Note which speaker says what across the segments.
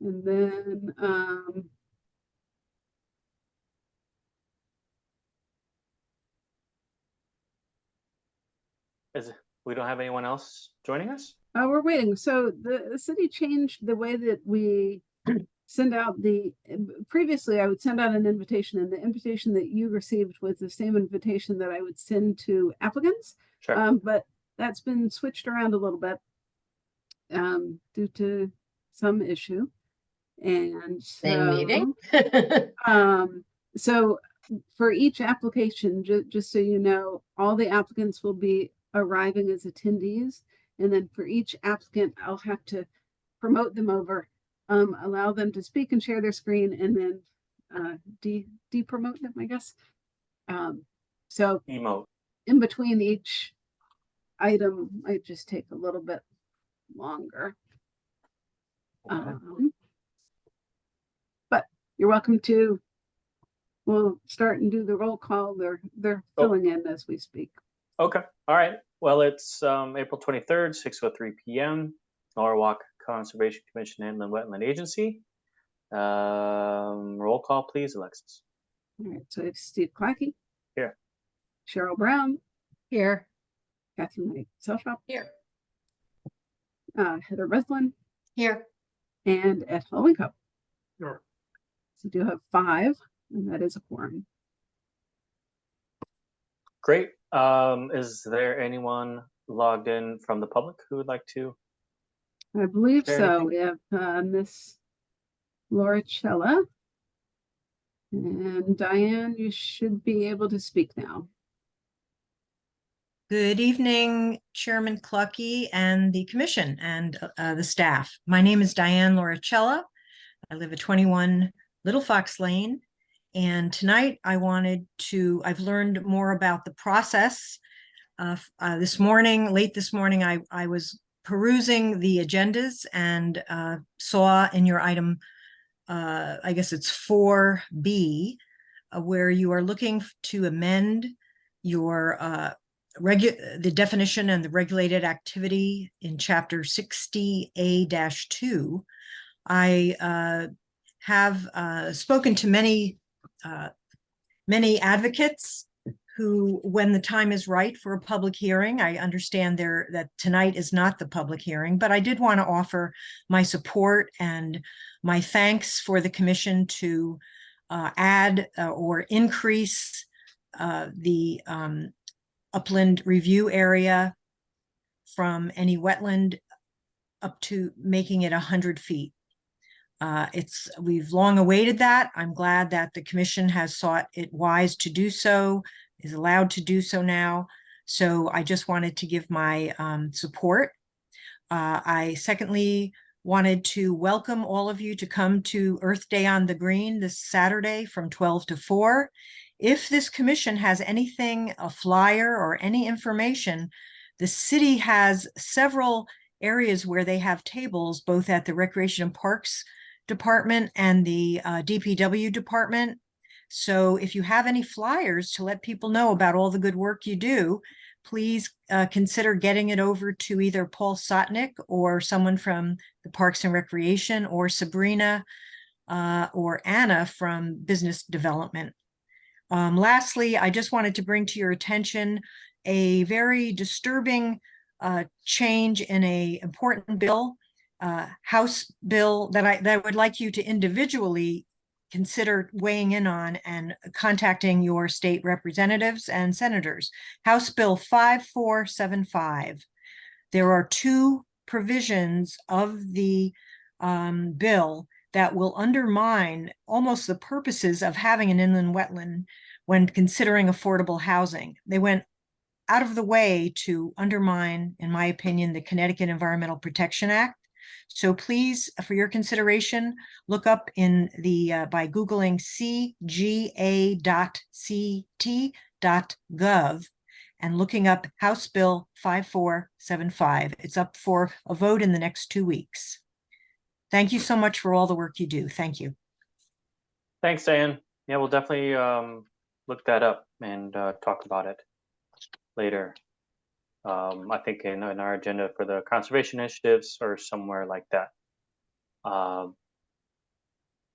Speaker 1: And then,
Speaker 2: We don't have anyone else joining us?
Speaker 1: we're waiting. So the city changed the way that we send out previously I would send out an invitation, and the invitation that you received was the same invitation that I would send to applicants.
Speaker 2: Sure.
Speaker 1: But that's been switched around a little bit due to some issue. And
Speaker 3: Same meeting.
Speaker 1: so for each application, just so you know, all the applicants will be arriving as attendees. And then for each applicant, I'll have to promote them over, allow them to speak and share their screen, and then de-promote them, I guess. So
Speaker 2: Emote.
Speaker 1: in between each item might just take a little bit longer.
Speaker 2: Okay.
Speaker 1: But you're welcome to, we'll start and do the roll call. They're filling in as we speak.
Speaker 2: Okay. All right. Well, it's April 23rd, 6:03 p.m. Norwalk Conservation Commission Inland Wetland Agency. Roll call, please, Alexis.
Speaker 1: All right. So it's Steve Clackey.
Speaker 2: Here.
Speaker 1: Cheryl Brown.
Speaker 3: Here.
Speaker 1: Catherine Knight Selshop.
Speaker 3: Here.
Speaker 1: Heather Breslin.
Speaker 3: Here.
Speaker 1: And Ed Hollowinko.
Speaker 2: Sure.
Speaker 1: So we do have 5, and that is a quorum.
Speaker 2: Great. Is there anyone logged in from the public who would like to?
Speaker 1: I believe
Speaker 2: Share
Speaker 1: so.
Speaker 2: anything?
Speaker 1: We have Miss Laura Cella. And Diane, you should be able to speak now.
Speaker 4: Good evening, Chairman Clucky and the commission and the staff. My name is Diane Lauricella. I live at 21 Little Fox Lane. And tonight I've learned more about the process. This morning, late this morning, I was perusing the agendas and saw in your item, I guess it's 4B, where you are looking to amend your the definition and the regulated activity in chapter 60A-2. I have spoken to many advocates who, when the time is right for a public hearing, I understand that tonight is not the public hearing, but I did want to offer my support and my thanks for the commission to add or increase the upland review area from any wetland up to making it 100 feet. We've long awaited that. I'm glad that the commission has sought it wise to do so, is allowed to do so now. So I just wanted to give my support. I secondly wanted to welcome all of you to come to Earth Day on the Green this Saturday from 12 to 4. If this commission has anything, a flyer or any information, the city has several areas where they have tables, both at the Recreation and Parks Department and the DPW department. So if you have any flyers to let people know about all the good work you do, please consider getting it over to either Paul Sotnick or someone from the Parks and Recreation, or Sabrina or Anna from Business Development. Lastly, I just wanted to bring to your attention a very disturbing change in an important bill, House bill that I would like you to individually consider weighing in on and contacting your state representatives and senators. House Bill 5475. There are 2 provisions of the bill that will undermine almost the purposes of having an inland wetland when considering affordable housing. They went out of the way to undermine, in my opinion, the Connecticut Environmental Protection Act. So please, for your consideration, look up in the by Googling cga.ct.gov and looking up House Bill 5475. It's up for a vote in the next 2 weeks. Thank you so much for all the work you do. Thank you.
Speaker 2: Thanks, Diane. Yeah, we'll definitely look that up and talk about it later. I think in our agenda for the conservation initiatives or somewhere like that.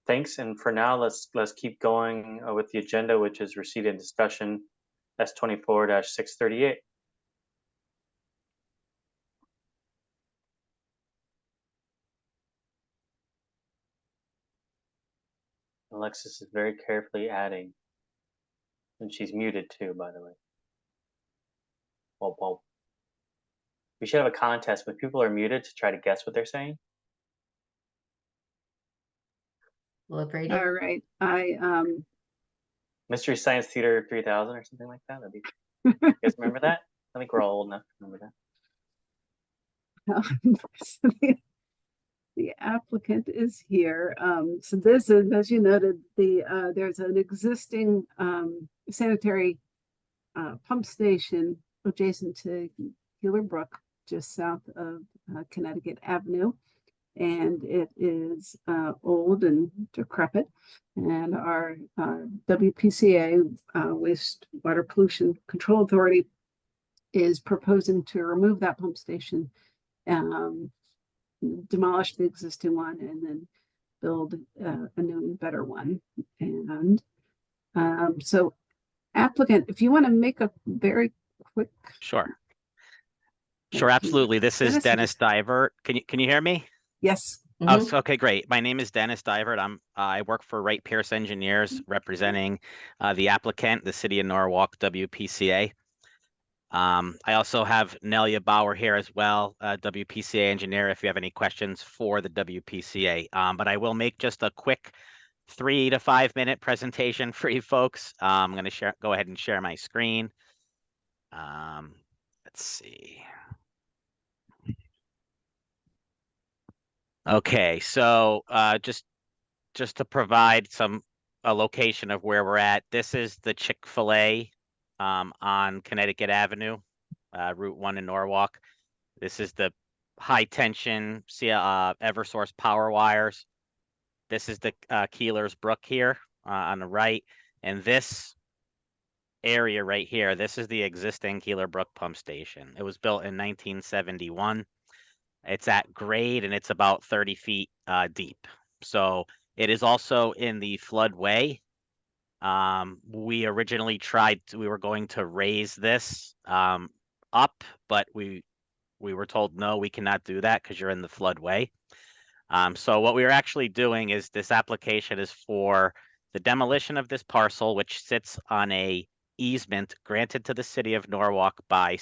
Speaker 2: Thanks. And for now, let's keep going with the agenda, which is receipt and discussion S24-638. Alexis is very carefully adding, and she's muted too, by the way. Well, we should have a contest when people are muted to try to guess what they're saying.
Speaker 3: Well, Brady.
Speaker 1: All right.
Speaker 2: Mystery Science Theater 3000 or something like that. You guys remember that? I think we're all old enough to remember that.
Speaker 1: The applicant is here. So this is, as you noted, there's an existing sanitary pump station adjacent to Keeler Brook, just south of Connecticut Avenue. And it is old and decrepit. And our WPCA, Wastewater Pollution Control Authority, is proposing to remove that pump station, demolish the existing one, and then build a new and better one. And so applicant, if you want to make a very quick.
Speaker 5: Sure.
Speaker 1: Thank
Speaker 5: Sure,
Speaker 1: you.
Speaker 5: absolutely. This is
Speaker 1: Dennis,
Speaker 5: Dennis Divert. Can you hear me?
Speaker 1: Yes.
Speaker 5: Oh,
Speaker 3: Mhm.
Speaker 5: okay, great. My name is Dennis Divert. I work for Wright Pierce Engineers, representing the applicant, the City of Norwalk WPCA. I also have Nelia Bauer here as well, WPCA engineer, if you have any questions for the WPCA. But I will make just a quick 3 to 5 minute presentation for you folks. I'm going to go ahead and share my screen. Let's see. Okay, so just to provide a location of where we're at, this is the Chick-fil-A on Connecticut Avenue, Route 1 in Norwalk. This is the high tension Eversource power wires. This is the Keeler's Brook here on the right, and this area right here, this is the existing Keeler Brook pump station. It was built in 1971. It's at grade and it's about 30 feet deep. So it is also in the floodway. We originally we were going to raise this up, but we were told, no, we cannot do that because you're in the floodway. So what we are actually doing is this application is for the demolition of this parcel, which sits on a easement granted to the City of Norwalk by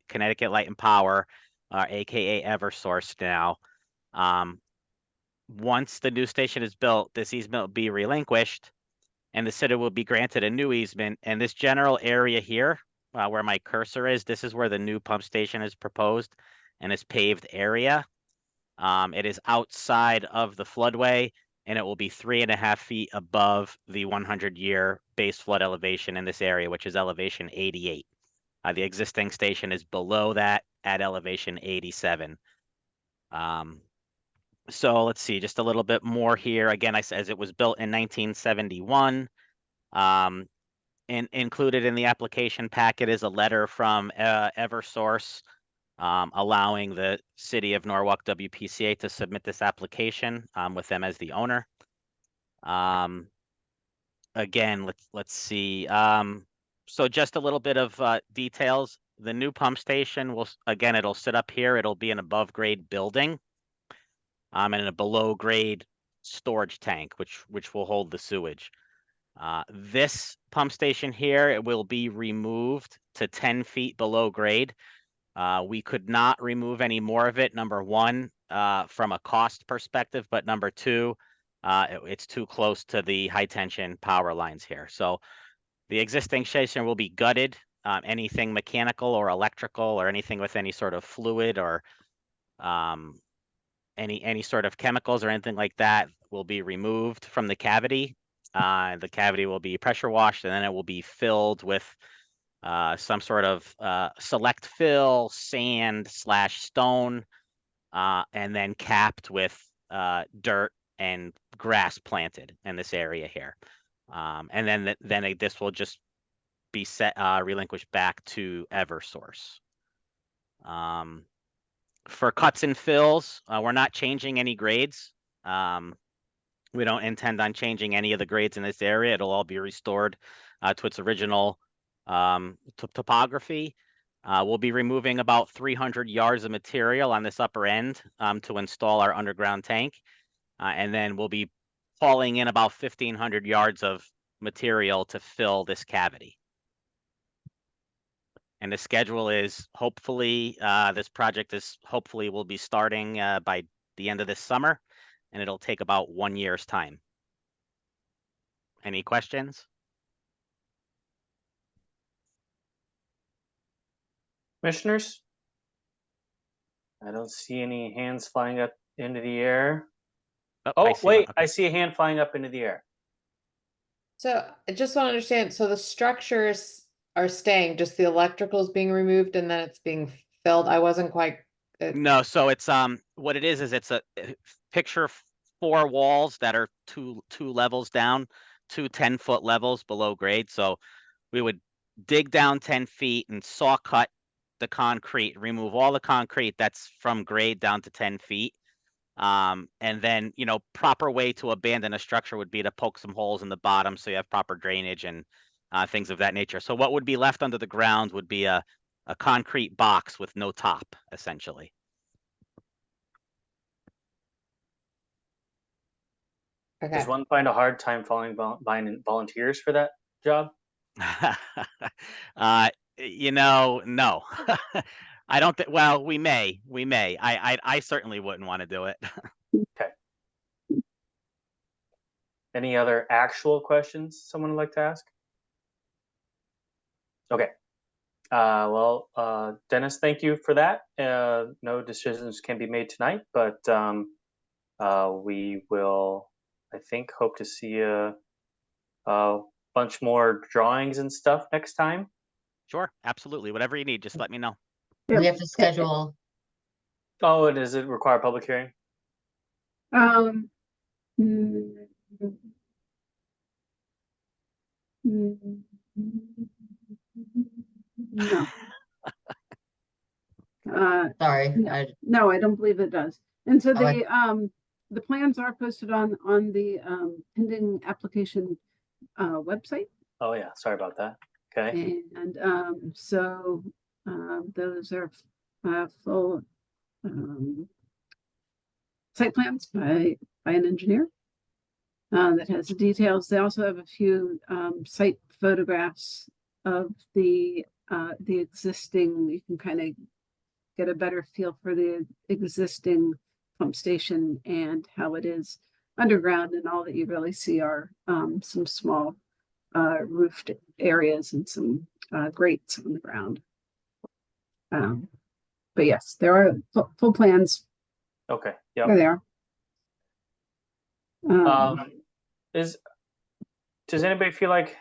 Speaker 5: Connecticut Light and Power, aka Eversource now. Once the new station is built, this easement will be relinquished and the city will be granted a new easement. And this general area here, where my cursor is, this is where the new pump station is proposed and is paved area. It is outside of the floodway and it will be 3.5 feet above the 100-year base flood elevation in this area, which is elevation 88. The existing station is below that at elevation 87. So let's see, just a little bit more here. Again, as it was built in 1971. And included in the application packet is a letter from Eversource allowing the City of Norwalk WPCA to submit this application with them as the owner. Again, let's see. So just a little bit of details. The new pump station it'll sit up here. It'll be an above grade building and a below grade storage tank, which will hold the sewage. This pump station here, it will be removed to 10 feet below grade. We could not remove any more of it, number one, from a cost perspective, but number two, it's too close to the high tension power lines here. So the existing station will be gutted. Anything mechanical or electrical or anything with any sort of fluid or any sort of chemicals or anything like that will be removed from the cavity. The cavity will be pressure washed and then it will be filled with some sort of select fill, sand/stone, and then capped with dirt and grass planted in this area here. And then this will just be relinquished back to Eversource. For cuts and fills, we're not changing any grades. We don't intend on changing any of the grades in this area. It'll all be restored to its original topography. We'll be removing about 300 yards of material on this upper end to install our underground tank. And then we'll be hauling in about 1,500 yards of material to fill this cavity. And the schedule is hopefully, this project is hopefully will be starting by the end of this summer, and it'll take about 1 year's time. Any questions?
Speaker 2: Commissioners? I don't see any hands flying up into the air.
Speaker 5: I
Speaker 2: Oh,
Speaker 5: see one.
Speaker 2: wait, I
Speaker 5: Okay.
Speaker 2: see a hand flying up into the air.
Speaker 3: So I just want to understand, so the structures are staying, just the electrical's being removed and then it's being filled? I wasn't quite,
Speaker 5: No, so it's what it is it's a picture 4 walls that are two levels down, 2 10-foot levels below grade. So we would dig down 10 feet and saw cut the concrete, remove all the concrete that's from grade down to 10 feet. And then, you know, proper way to abandon a structure would be to poke some holes in the bottom so you have proper drainage and things of that nature. So what would be left under the ground would be a concrete box with no top, essentially.
Speaker 3: okay.
Speaker 2: Does one find a hard time finding volunteers for that job?
Speaker 5: You know, no. I don't think, well, we may. I certainly wouldn't want to do it.
Speaker 2: Any other actual questions someone would like to ask? Okay. Dennis, thank you for that. No decisions can be made tonight, but we will, I think, hope to see a bunch more drawings and stuff next time.
Speaker 5: Sure, absolutely. Whatever you need, just let me know.
Speaker 3: We have to schedule,
Speaker 2: Oh, and does it require public hearing?
Speaker 1: Um, mm, mm, No.
Speaker 3: sorry,
Speaker 1: No. No, I don't believe it does. And so
Speaker 3: Oh, I-
Speaker 1: the plans are posted on the pending application website.
Speaker 2: Oh yeah, sorry about that. Okay.
Speaker 1: And so those are full site plans by an engineer that has the details. They also have a few site photographs of the existing. You can kind of get a better feel for the existing pump station and how it is underground, and all that you really see are some small roofed areas and some grates on the ground. But yes, there are full plans.
Speaker 2: Okay.
Speaker 1: There
Speaker 2: Yep.
Speaker 1: they are.
Speaker 2: Does anybody feel like,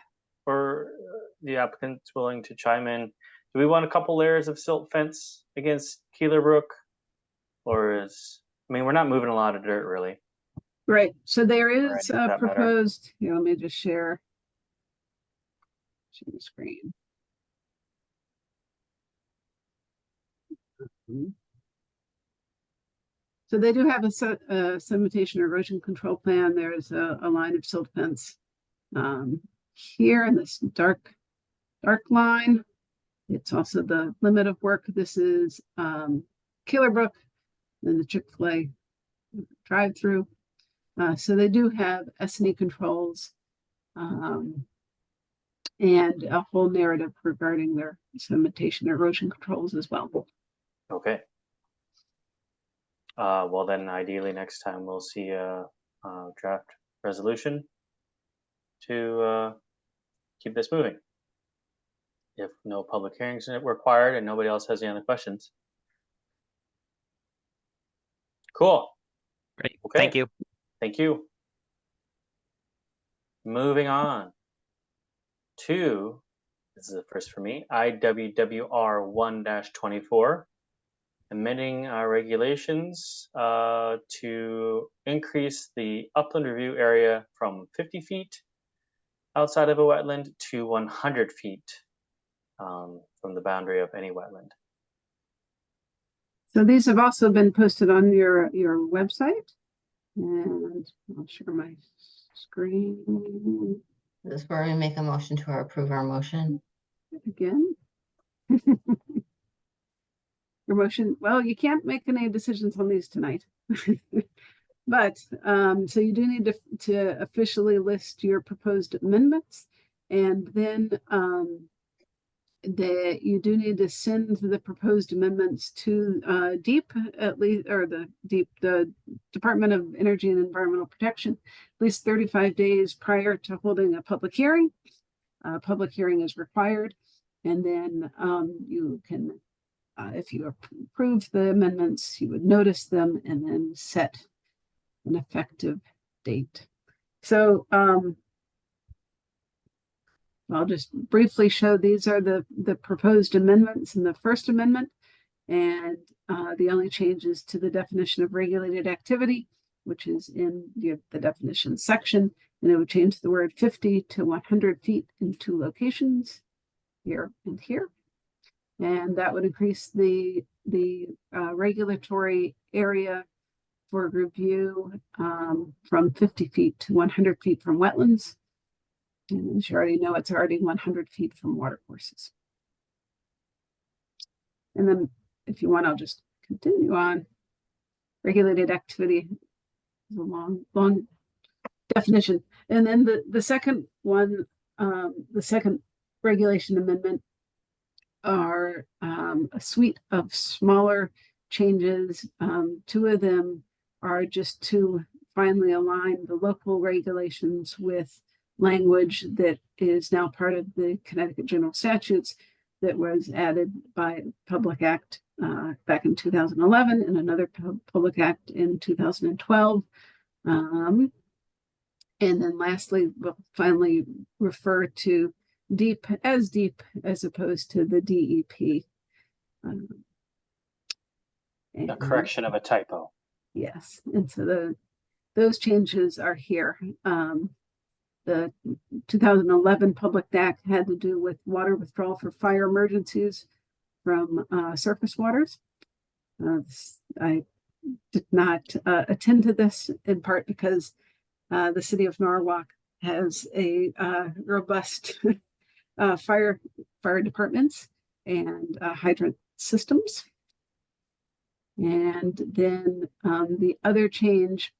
Speaker 2: or the applicant's willing to chime in? Do we want a couple layers of silt fence against Keeler Brook, or I mean, we're not moving a lot of dirt really.
Speaker 1: Right, so there
Speaker 2: Or
Speaker 1: is
Speaker 2: any of that matter.
Speaker 1: proposed, here, let me just share the screen. So they do have a sedimentation erosion control plan. There's a line of silt fence here in this dark line. It's also the limit of work. This is Keeler Brook and the Chick-fil-A drive-through. So they do have S&E controls and a whole narrative regarding their sedimentation erosion controls as well.
Speaker 2: Okay. Well then, ideally next time we'll see a draft resolution to keep this moving. If no public hearings are required and nobody else has any other questions. Cool.
Speaker 5: Great.
Speaker 2: Okay.
Speaker 5: Thank you.
Speaker 2: Thank you. Moving on to, this is the first for me, IWWR 1-24, amending our regulations to increase the upland review area from 50 feet outside of a wetland to 100 feet from the boundary of any wetland.
Speaker 1: So these have also been posted on your website. And I'll share my screen
Speaker 6: This is where we make a motion to approve our motion.
Speaker 1: again. Your motion, well, you can't make any decisions on these tonight. But, so you do need to officially list your proposed amendments. And then, you do need to send the proposed amendments to, DEEP at least, or the Department of Energy and Environmental Protection, at least 35 days prior to holding a public hearing. Public hearing is required. And then, you can, if you approve the amendments, you would notice them and then set an effective date. So I'll just briefly show these are the proposed amendments in the First Amendment, and the only changes to the definition of regulated activity, which is in the definition section, and it would change the word 50 to 100 feet in 2 locations, here and here. And that would increase the regulatory area for review from 50 feet to 100 feet from wetlands. And as you already know, it's already 100 feet from watercourses. And then if you want, I'll just continue on. Regulated activity is a long definition. And then the second one, the second regulation amendment are a suite of smaller changes. 2 of them are just to finally align the local regulations with language that is now part of the Connecticut General Statutes that was added by Public Act back in 2011 and another Public Act in 2012. And then lastly, we'll finally refer to DEEP as opposed to the DEP.
Speaker 2: A correction of a typo.
Speaker 1: Yes, and so those changes are here. The 2011 Public Act had to do with water withdrawal for fire emergencies from surface waters. I did not attend to this in part because the city of Norwalk has a robust fire departments and hydrant systems. And then the other change,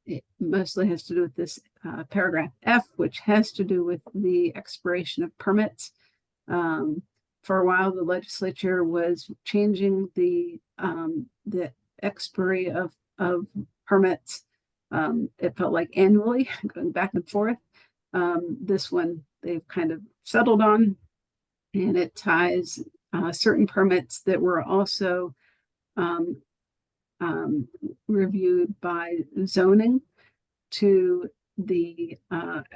Speaker 1: it mostly has to do with this paragraph F, which has to do with the expiration of permits. For a while, the legislature was changing the expiry of permits. It felt like annually, going back and forth. This one they've kind of settled on, and it ties certain permits that were also reviewed by zoning to the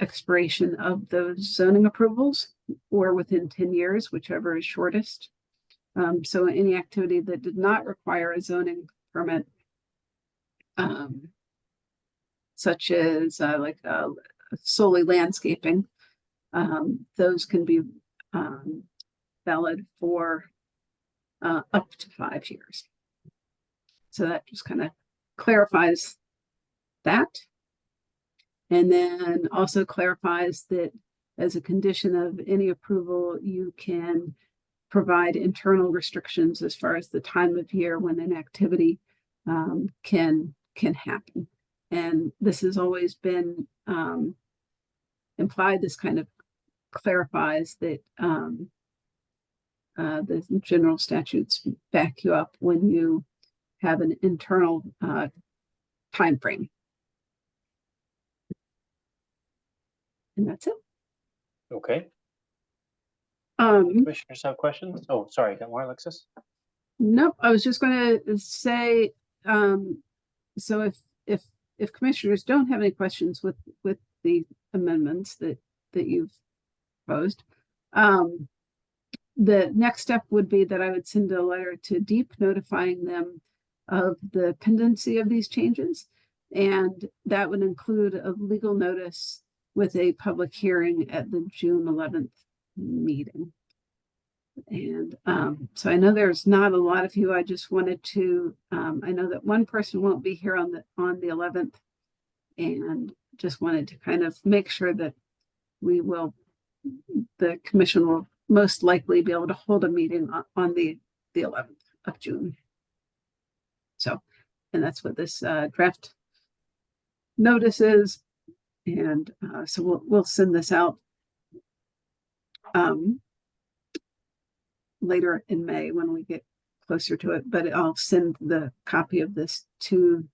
Speaker 1: expiration of those zoning approvals, or within 10 years, whichever is shortest. So any activity that did not require a zoning permit, such as solely landscaping, those can be valid for up to 5 years. So that just kind of clarifies that. And then also clarifies that as a condition of any approval, you can provide internal restrictions as far as the time of year when an activity can happen. And this has always been implied. This kind of clarifies that the general statutes back you up when you have an internal time frame. And that's it.
Speaker 2: Okay. Commissioners have questions? Oh, sorry, got more, Alexis?
Speaker 1: Nope, I was just going to say, so if commissioners don't have any questions with the amendments that you've proposed, the next step would be that I would send a letter to DEEP notifying them of the pendency of these changes, and that would include a legal notice with a public hearing at the June 11th meeting. And so I know there's not a lot of you. I just wanted to, I know that one person won't be here on the 11th, and just wanted to kind of make sure that the commission will most likely be able to hold a meeting on the 11th of June. So, and that's what this draft notice is. And so we'll send this out later in May when we get closer to it, but I'll send the copy of this to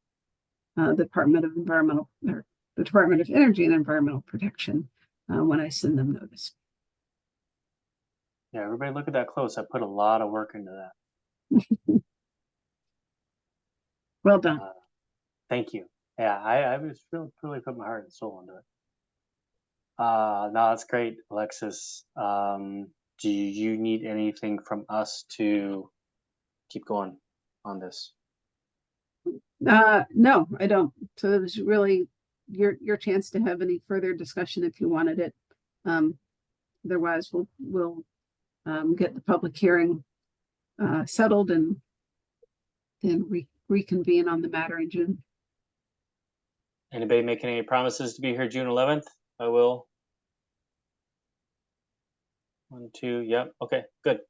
Speaker 1: the Department of the Department of Energy and Environmental Protection when I send them notice.
Speaker 2: Yeah, everybody look at that close. I put a lot of work into that.
Speaker 1: Well done.
Speaker 2: Thank you. Yeah, I was really put my heart and soul into it. No, that's great, Alexis. Do you need anything from us to keep going on this?
Speaker 1: No, I don't. So it was really your chance to have any further discussion if you wanted it. Otherwise, we'll get the public hearing settled and then reconvene on the matter in June.
Speaker 2: Anybody making any promises to be here June 11th? I will. 1, 2, yep. Okay, good.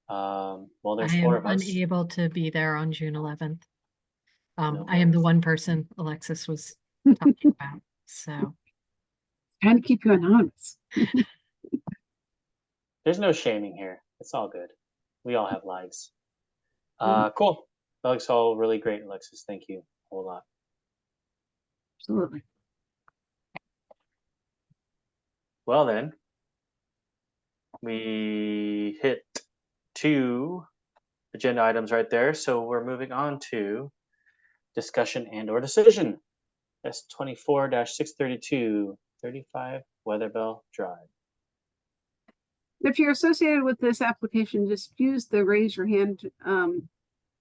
Speaker 2: Well, there's
Speaker 7: I
Speaker 2: 4
Speaker 7: am
Speaker 2: of us.
Speaker 7: unable to be there on June 11th.
Speaker 2: No
Speaker 7: I am the
Speaker 2: worries.
Speaker 7: one person Alexis was talking about, so.
Speaker 1: Trying to keep you anonymous.
Speaker 2: There's no shaming here. It's all good. We all have lives. Cool. That looks all really great, Alexis. Thank you a whole lot.
Speaker 1: Absolutely.
Speaker 2: Well then, we hit 2 agenda items right there. So we're moving on to discussion and or decision. S24-632, 35 Weatherbell Drive.
Speaker 1: If you're associated with this application, just use the raise your hand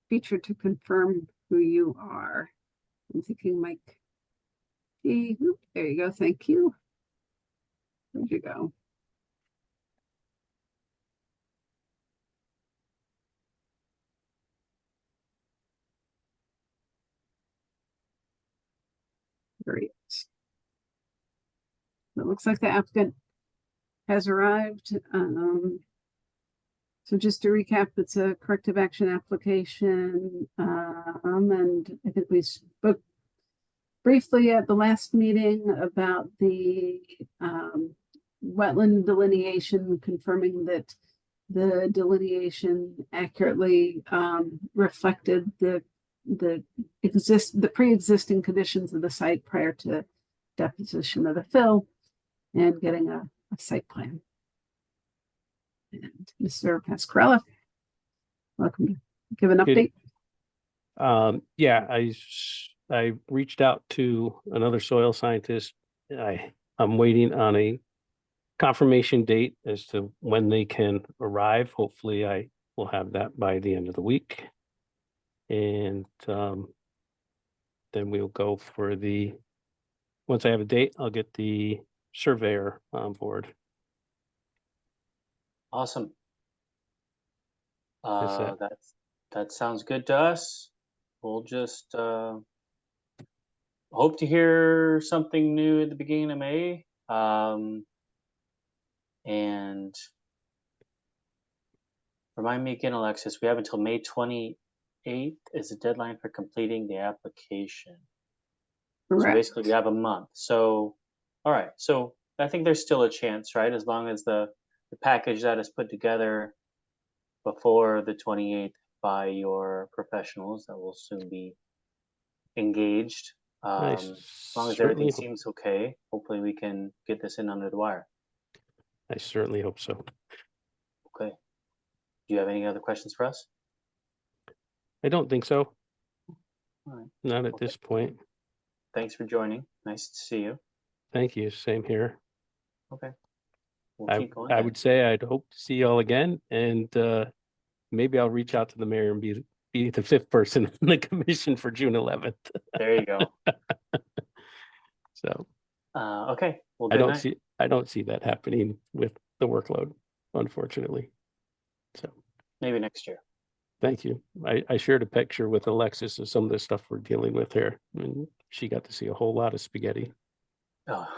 Speaker 1: feature to confirm who you are. I'm thinking Mike. There you go. Thank you. Where'd you go? Great. It looks like the applicant has arrived. So just to recap, it's a corrective action application. And I think we spoke briefly at the last meeting about the wetland delineation, confirming that the delineation accurately reflected the pre-existing conditions of the site prior to deposition of the fill and getting a site plan. And Mr. Pascarella, welcome to give an
Speaker 8: Good.
Speaker 1: update.
Speaker 8: Yeah, I reached out to another soil scientist. I'm waiting on a confirmation date as to when they can arrive. Hopefully I will have that by the end of the week. And then we'll go for once I have a date, I'll get the surveyor on board.
Speaker 2: Awesome.
Speaker 8: Is that-
Speaker 2: That sounds good to us. We'll just hope to hear something new at the beginning of May. And remind me again, Alexis, we have until May 28th is the deadline for completing the application. So
Speaker 1: Correct.
Speaker 2: basically we have a month. So, all right. So I think there's still a chance, right? As long as the package that is put together before the 28th by your professionals that will soon be engaged. As long as everything seems okay, hopefully we can get this in under the wire.
Speaker 8: I certainly hope so.
Speaker 2: Okay. Do you have any other questions for us?
Speaker 8: I don't think so.
Speaker 2: All right.
Speaker 8: Not at
Speaker 2: Okay.
Speaker 8: this point.
Speaker 2: Thanks for joining. Nice to see you.
Speaker 8: Thank you. Same here.
Speaker 2: Okay. We'll keep going.
Speaker 8: I
Speaker 2: then.
Speaker 8: would say I'd hope to see you all again, and maybe I'll reach out to the mayor and be the 5th person in the commission for June 11th.
Speaker 2: There you go.
Speaker 8: So
Speaker 2: Okay. Well,
Speaker 8: I
Speaker 2: good night.
Speaker 8: don't see that happening with the workload, unfortunately. So,
Speaker 2: Maybe next year.
Speaker 8: thank you. I shared a picture with Alexis of some of the stuff we're dealing with here, and she got to see a whole lot of spaghetti.
Speaker 2: Oh.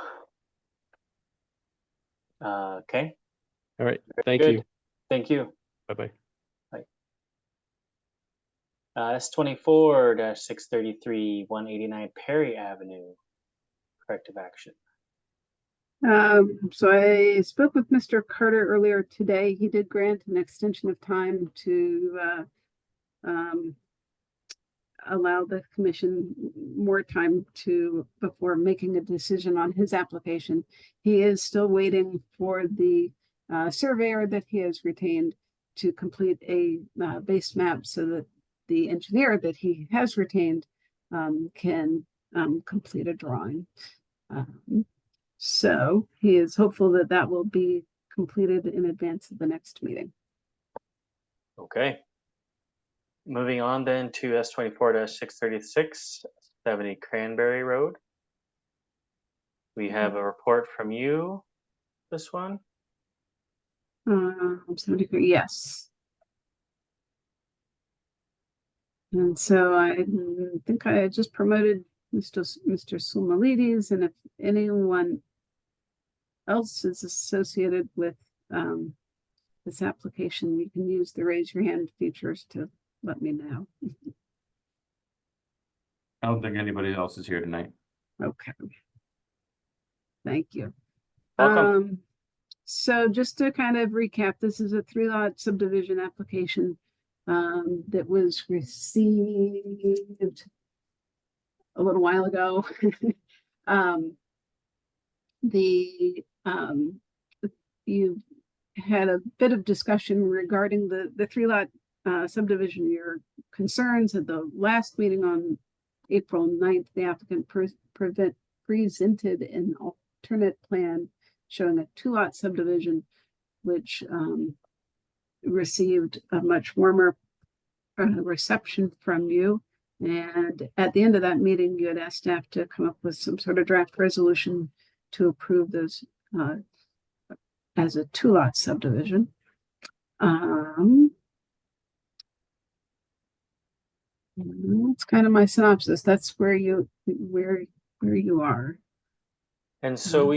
Speaker 2: Okay.
Speaker 8: All right, thank
Speaker 2: Good.
Speaker 8: you.
Speaker 2: Thank you.
Speaker 8: Bye-bye.
Speaker 2: S24-633, 189 Perry Avenue. Corrective action.
Speaker 1: So I spoke with Mr. Carter earlier today. He did grant an extension of time to allow the commission more time before making a decision on his application. He is still waiting for the surveyor that he has retained to complete a base map so that the engineer that he has retained can complete a drawing. So he is hopeful that that will be completed in advance of the next meeting.
Speaker 2: Okay. Moving on then to S24-636, 70 Cranberry Road. We have a report from you, this one.
Speaker 1: 73, yes. And so I think I just promoted Mr. Soumalides, and if anyone else is associated with this application, you can use the raise your hand features to let me know.
Speaker 9: I don't think anybody else is here tonight.
Speaker 1: Okay. Thank you.
Speaker 2: Welcome.
Speaker 1: So just to kind of recap, this is a 3-lot subdivision application that was received a little while ago. You had a bit of discussion regarding the 3-lot subdivision, your concerns at the last meeting on April 9th. The applicant presented an alternate plan showing a 2-lot subdivision, which received a much warmer reception from you. And at the end of that meeting, you had asked staff to come up with some sort of draft resolution to approve those as a 2-lot subdivision. That's kind of my synopsis. That's where you are.
Speaker 2: And so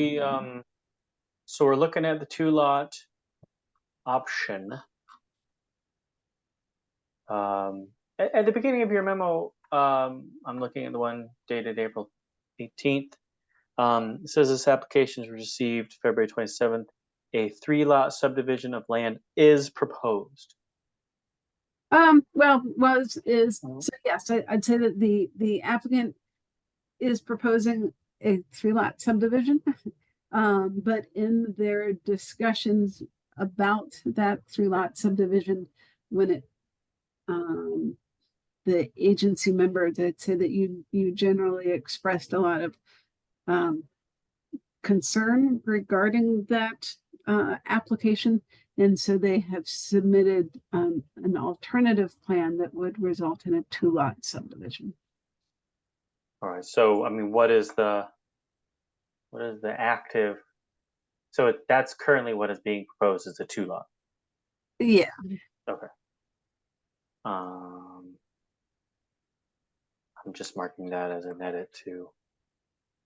Speaker 2: so we're looking at the 2-lot option. At the beginning of your memo, I'm looking at the one dated April 18th. It says this application is received February 27th. A 3-lot subdivision of land is proposed.
Speaker 1: Well, so yes, I'd say that the applicant is proposing a 3-lot subdivision. But in their discussions about that 3-lot subdivision, when it the agency member that said that you generally expressed a lot of concern regarding that application, and so they have submitted an alternative plan that would result in a 2-lot subdivision.
Speaker 2: All right. So I mean, what is the active? So that's currently what is being proposed is a 2-lot.
Speaker 1: Yeah.
Speaker 2: Okay. I'm just marking that as an edit to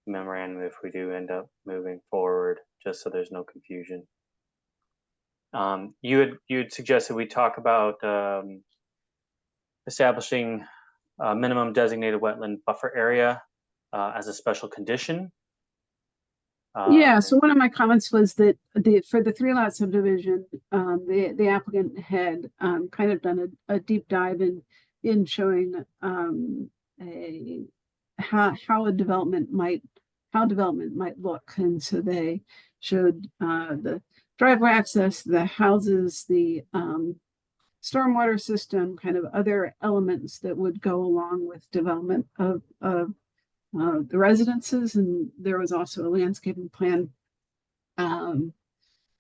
Speaker 2: memorandum if we do end up moving forward, just so there's no confusion. You had suggested we talk about establishing a minimum designated wetland buffer area as a special condition.
Speaker 1: Yeah, so one of my comments was that for the 3-lot subdivision, the applicant had kind of done a deep dive in showing how development might look, and so they showed the driveway access, the houses, the stormwater system, kind of other elements that would go along with development of the residences. And there was also a landscaping plan that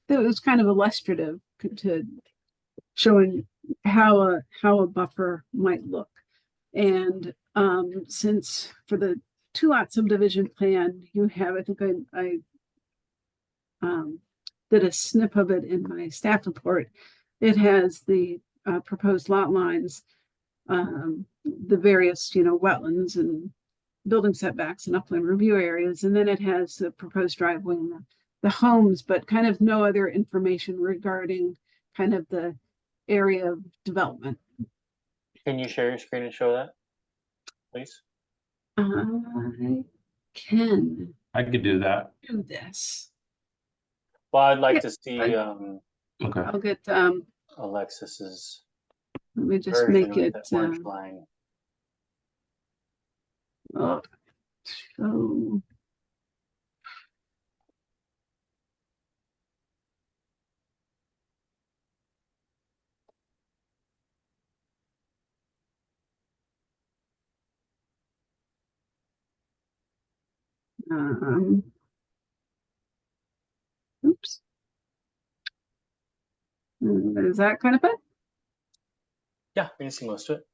Speaker 1: was kind of illustrative to showing how a buffer might look. And since for the 2-lot subdivision plan, you have, I think I did a snip of it in my staff report. it has the proposed lot lines, the various, wetlands and building setbacks and upland review areas, and then it has the proposed driveway and the homes, but kind of no other information regarding kind of the area of development.
Speaker 2: Can you share your screen and show that, please?
Speaker 1: I can
Speaker 9: I could do that.
Speaker 1: do this.
Speaker 2: Well, I'd like
Speaker 1: Yeah,
Speaker 2: to see
Speaker 9: Okay.
Speaker 1: I'll get,
Speaker 2: Alexis's
Speaker 1: let me just
Speaker 2: version
Speaker 1: make
Speaker 2: with
Speaker 1: it,
Speaker 2: the orange line.
Speaker 1: so. Oops. Is that kind of it?
Speaker 2: Yeah, we can see most of it.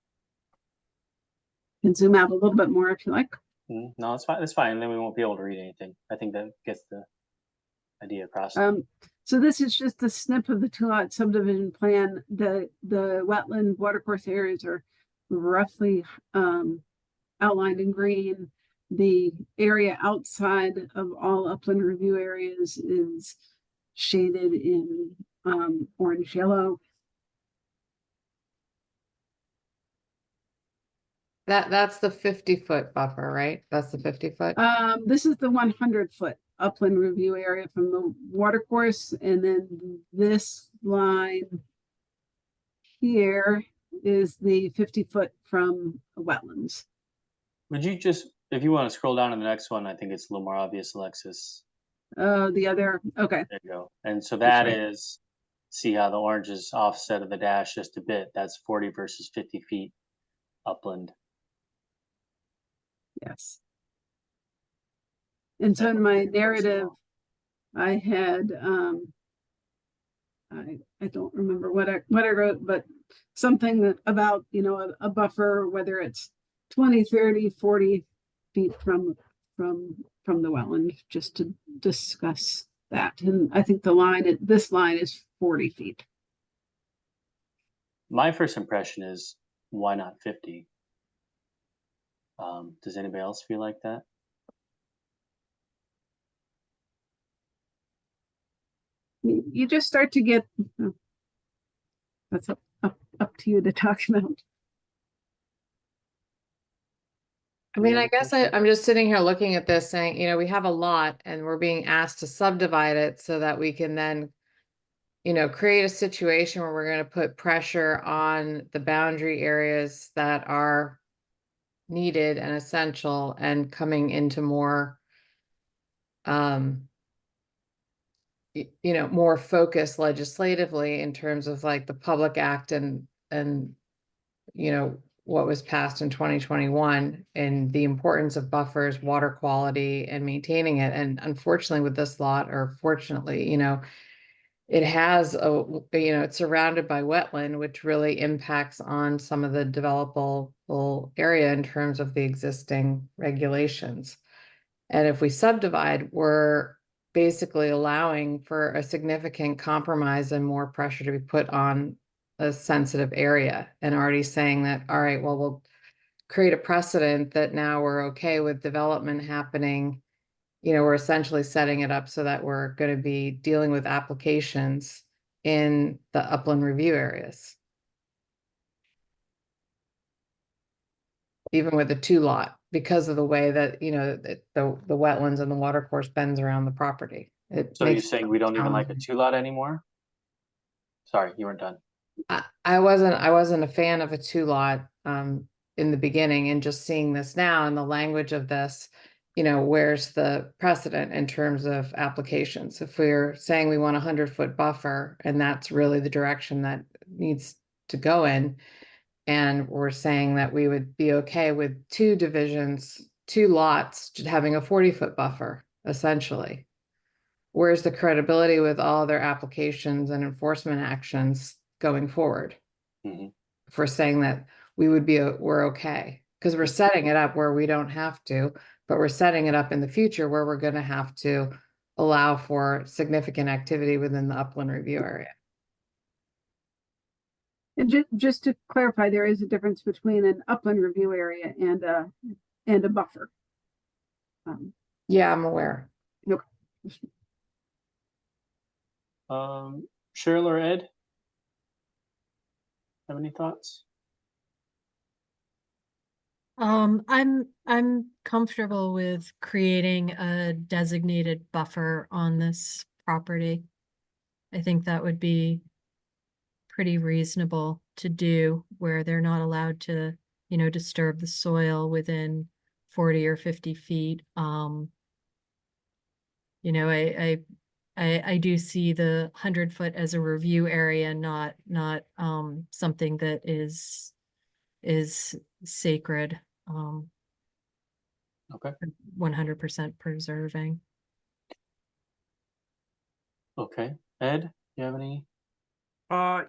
Speaker 1: Can zoom out a little bit more if you like.
Speaker 2: No, it's fine. It's fine. Then we won't be able to read anything. I think that gets the idea across.
Speaker 1: So this is just a snip of the 2-lot subdivision plan. The wetland watercourse areas are roughly outlined in green. The area outside of all upland review areas is shaded in orange yellow.
Speaker 3: That's the 50-foot buffer, right? That's the 50-foot.
Speaker 1: This is the 100-foot upland review area from the watercourse, and then this line here is the 50-foot from wetlands.
Speaker 2: Would you just, if you want to scroll down to the next one, I think it's a little more obvious, Alexis.
Speaker 1: The other, okay.
Speaker 2: There you go. And so that
Speaker 1: right.
Speaker 2: is, see how the orange is offset of the dash just a bit. That's 40 versus 50 feet upland.
Speaker 1: Yes. And so in my narrative, I had, I don't remember what I wrote, but something about, a buffer, whether it's 20, 30, 40 feet from the wetland, just to discuss that. And I think this line is 40 feet.
Speaker 2: My first impression is, why not 50? Does anybody else feel like that?
Speaker 1: You just start to get, that's up to you to talk about.
Speaker 3: I mean, I guess I'm just sitting here looking at this saying, we have a lot and we're being asked to subdivide it so that we can then, create a situation where we're going to put pressure on the boundary areas that are needed and essential and coming into more, more focus legislatively in terms of like the Public Act and what was passed in 2021 and the importance of buffers, water quality, and maintaining it. And unfortunately with this lot, or fortunately, it has it's surrounded by wetland, which really impacts on some of the developable area in terms of the existing regulations. And if we subdivide, we're basically allowing for a significant compromise and more pressure to be put on a sensitive area, and already saying that, all right, well, we'll create a precedent that now we're okay with development happening. We're essentially setting it up so that we're going to be dealing with applications in the upland review areas. Even with a 2-lot, because of the way that, the wetlands and the watercourse bends around the property.
Speaker 2: So you're saying we don't even like a 2-lot anymore? Sorry, you weren't done.
Speaker 3: I wasn't a fan of a 2-lot in the beginning, and just seeing this now and the language of this, where's the precedent in terms of applications? If we're saying we want a 100-foot buffer and that's really the direction that needs to go in, and we're saying that we would be okay with 2 divisions, 2 lots, just having a 40-foot buffer, essentially. Where's the credibility with all their applications and enforcement actions going forward?
Speaker 2: Mm-hmm.
Speaker 3: If we're saying that we're okay, because we're setting it up where we don't have to, but we're setting it up in the future where we're going to have to allow for significant activity within the upland review area.
Speaker 1: And just to clarify, there is a difference between an upland review area and a buffer.
Speaker 3: Yeah, I'm aware.
Speaker 2: Cheryl or Ed? Have any thoughts?
Speaker 7: I'm comfortable with creating a designated buffer on this property. I think that would be pretty reasonable to do where they're not allowed to, disturb the soil within 40 or 50 feet. I do see the 100-foot as a review area, not something that is sacred.
Speaker 2: Okay.
Speaker 7: 100% preserving.
Speaker 2: Okay. Ed, you have any?
Speaker 10: Yeah,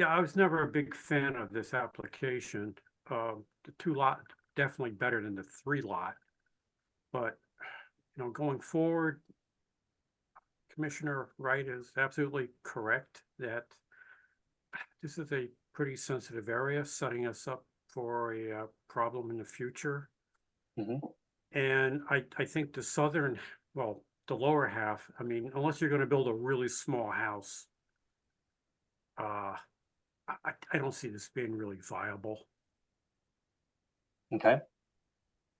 Speaker 10: I was never a big fan of this application. The 2 lot definitely better than the 3 lot. But, going forward, Commissioner Wright is absolutely correct that this is a pretty sensitive area, setting us up for a problem in the future.
Speaker 2: Mhm.
Speaker 10: And I think the the lower half, I mean, unless you're going to build a really small house, I don't see this being really viable.
Speaker 2: Okay.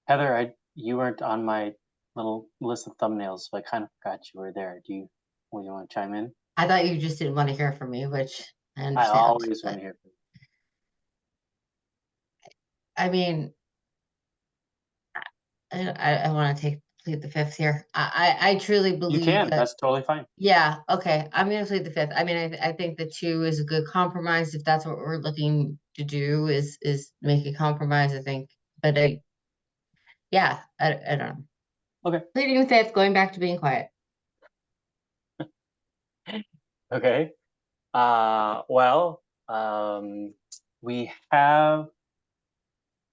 Speaker 2: Heather, you weren't on my little list of thumbnails, so I kind of forgot you were there. Do you want to chime in?
Speaker 6: I thought you just didn't want to hear from me, which I
Speaker 2: I
Speaker 6: understand.
Speaker 2: always want
Speaker 6: but,
Speaker 2: to hear from you.
Speaker 6: I mean, I want to plead the fifth here. I truly
Speaker 2: You
Speaker 6: believe
Speaker 2: can.
Speaker 6: that.
Speaker 2: That's totally fine.
Speaker 6: Yeah, okay. I'm gonna plead the fifth. I mean, I think the 2 is a good compromise if that's what we're looking to do is make a compromise, I think. But I don't know.
Speaker 2: Okay.
Speaker 6: Pleading the fifth, going back to being quiet.
Speaker 2: Okay. Well, we have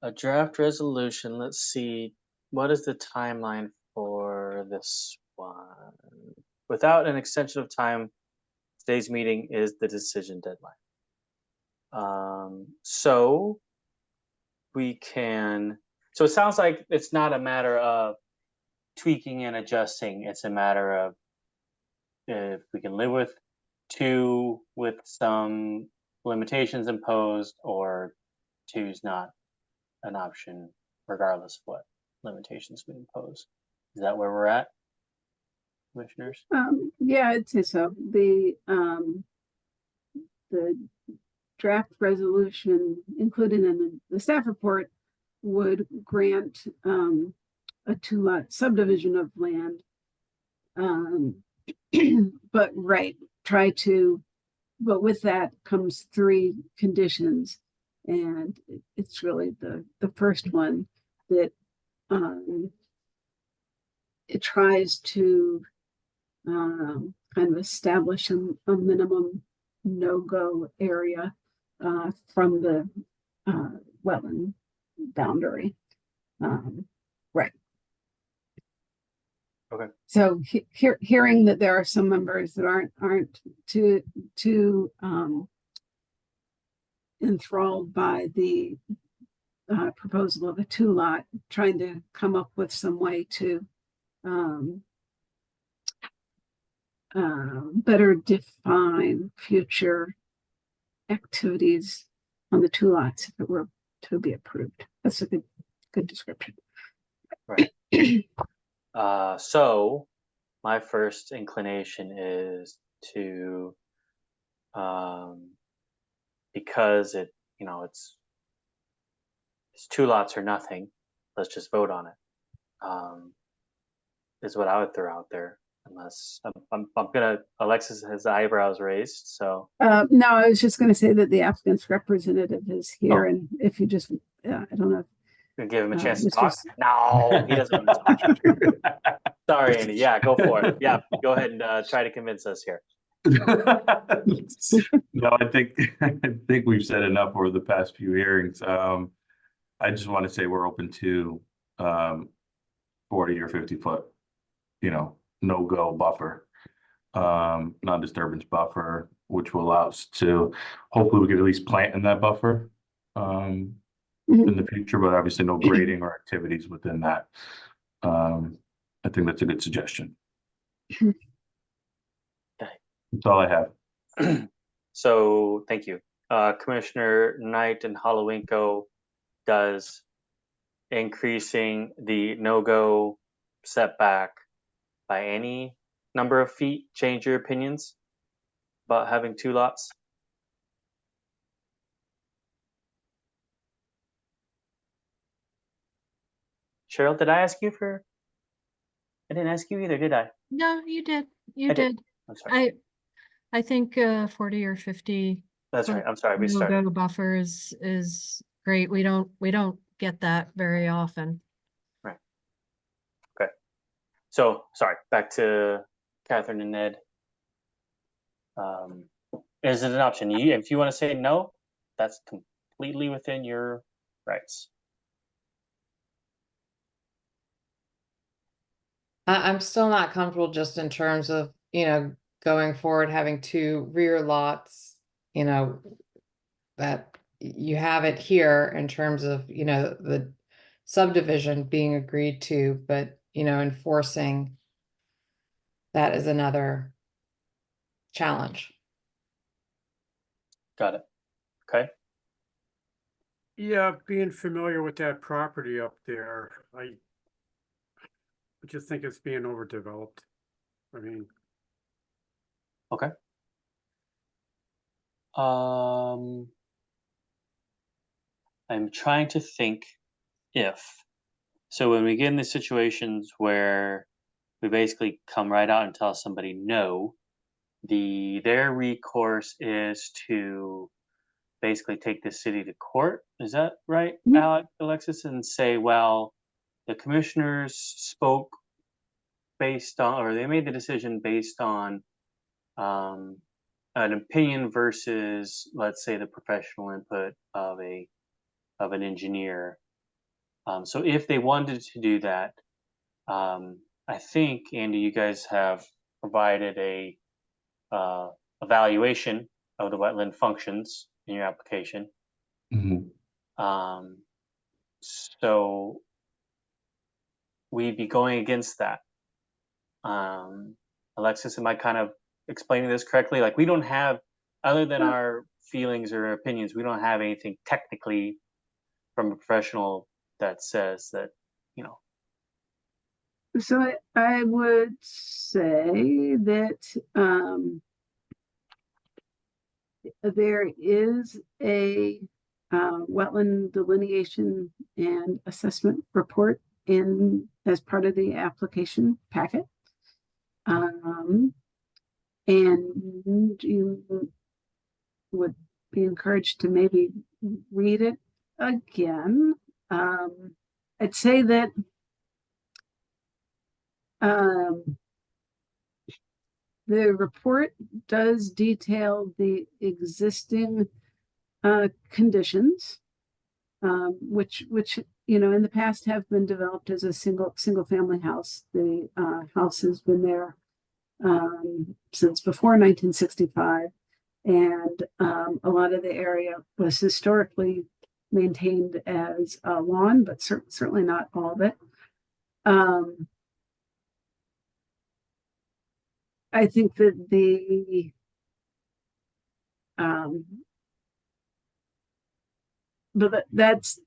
Speaker 2: a draft resolution. Let's see. What is the timeline for this one? Without an extension of time, today's meeting is the decision deadline. So it sounds like it's not a matter of tweaking and adjusting. It's a matter of if we can live with 2 with some limitations imposed, or 2's not an option regardless of what limitations we impose. Is that where we're at, commissioners?
Speaker 1: Yeah, I'd say so. The draft resolution included in the staff report would grant a 2-lot subdivision of land. But but with that comes 3 conditions, and it's really the first one that it tries to kind of establish a minimum no-go area from the wetland boundary. Right.
Speaker 2: Okay.
Speaker 1: So hearing that there are some members that aren't too enthralled by the proposal of a 2-lot, trying to come up with some way to better define future activities on the 2 lots if it were to be approved. That's a good description.
Speaker 2: Right. So my first inclination is to, because it's 2 lots or nothing, let's just vote on it. Is what I would throw out there. Unless Alexis has eyebrows raised, so.
Speaker 1: No, I was just going to say that the applicant's representative is here,
Speaker 2: Oh.
Speaker 1: and if you just, I don't know.
Speaker 2: Give him a chance to
Speaker 1: Mr.
Speaker 2: talk. No, he doesn't want to talk. Sorry, Andy. Yeah, go for it. Yeah, go ahead and try to convince us here.
Speaker 9: No, I think we've said enough over the past few hearings. I just want to say we're open to 40 or 50 foot, no-go buffer, non-disturbance buffer. which will allow us to, hopefully we could at least plant in that buffer in the future, but obviously no grading or activities within that. I think that's a good suggestion.
Speaker 2: Okay.
Speaker 9: That's all I have.
Speaker 2: So thank you. Commissioner Knight and Holowinko, does increasing the no-go setback by any number of feet change your opinions about having 2 lots? Cheryl, did I ask you for? I didn't ask you either, did I?
Speaker 7: No, you did. You
Speaker 2: I did.
Speaker 7: did.
Speaker 2: I'm sorry.
Speaker 7: I think 40 or 50
Speaker 2: That's right.
Speaker 7: foot
Speaker 2: I'm sorry. We started.
Speaker 7: no-go buffer is great. We don't get that very often.
Speaker 2: Right. Okay. So sorry. Back to Catherine and Ned. Is it an option? If you want to say no, that's completely within your rights.
Speaker 3: I'm still not comfortable just in terms of, going forward, having 2 rear lots, that you have it here in terms of, the subdivision being agreed to, but, enforcing that is another challenge.
Speaker 2: Got it. Okay.
Speaker 10: Yeah, being familiar with that property up there, I just think it's being overdeveloped. I mean,
Speaker 2: Okay. I'm trying to think so when we get in the situations where we basically come right out and tell somebody no, their recourse is to basically take the city to court. Is that right, Alexis? And say, well, the commissioners spoke based on, or they made the decision based on an opinion versus, let's say, the professional input of an engineer. So if they wanted to do that, I think, Andy, you guys have provided a evaluation of the wetland functions in your application. So we'd be going against that. Alexis, am I kind of explaining this correctly? Like, we don't have, other than our feelings or opinions, we don't have anything technically from a professional that says that,
Speaker 1: So I would say that there is a wetland delineation and assessment report as part of the application packet. And you would be encouraged to maybe read it again. I'd say that the report does detail the existing conditions, which in the past have been developed as a single family house. The house has been there since before 1965, and a lot of the area was historically maintained as a lawn, but certainly not all of it. I think that but that's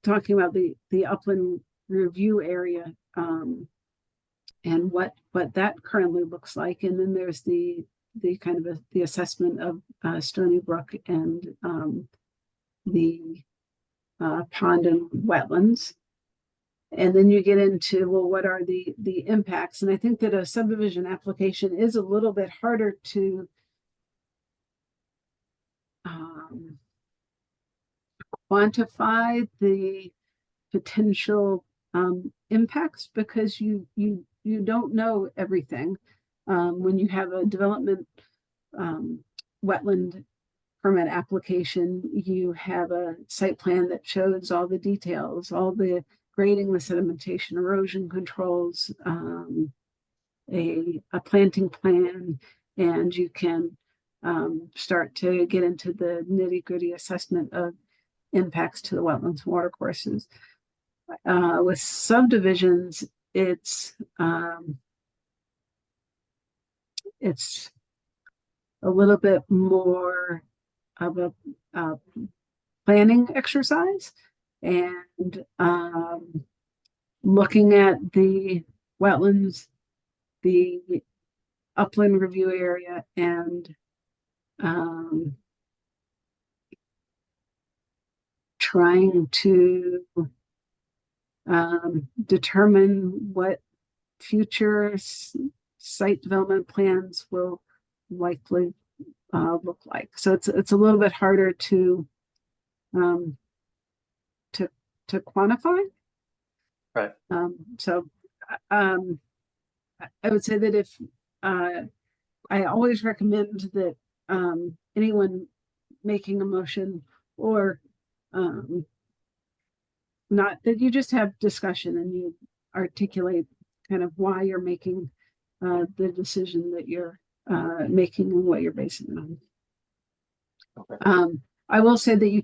Speaker 1: talking about the upland review area, and what that currently looks like. And then there's the kind of the assessment of Stony Brook and the pond and wetlands. And then you get into, well, what are the impacts? And I think that a subdivision application is a little bit harder to quantify the potential impacts, because you don't know everything. When you have a development wetland permit application, you have a site plan that shows all the details, all the grading, the sedimentation, erosion controls, a planting plan, and you can start to get into the nitty-gritty assessment of impacts to the wetlands and watercourses. With subdivisions, it's a little bit more of a planning exercise, and looking at the wetlands, the upland review area, and trying to determine what future site development plans will likely look like. So it's a little bit harder to quantify.
Speaker 2: Right.
Speaker 1: So I would say that if I always recommend that anyone making a motion, or not, that you just have discussion and you articulate kind of why you're making the decision that you're making and what you're basing it on.
Speaker 2: Okay.
Speaker 1: I will say that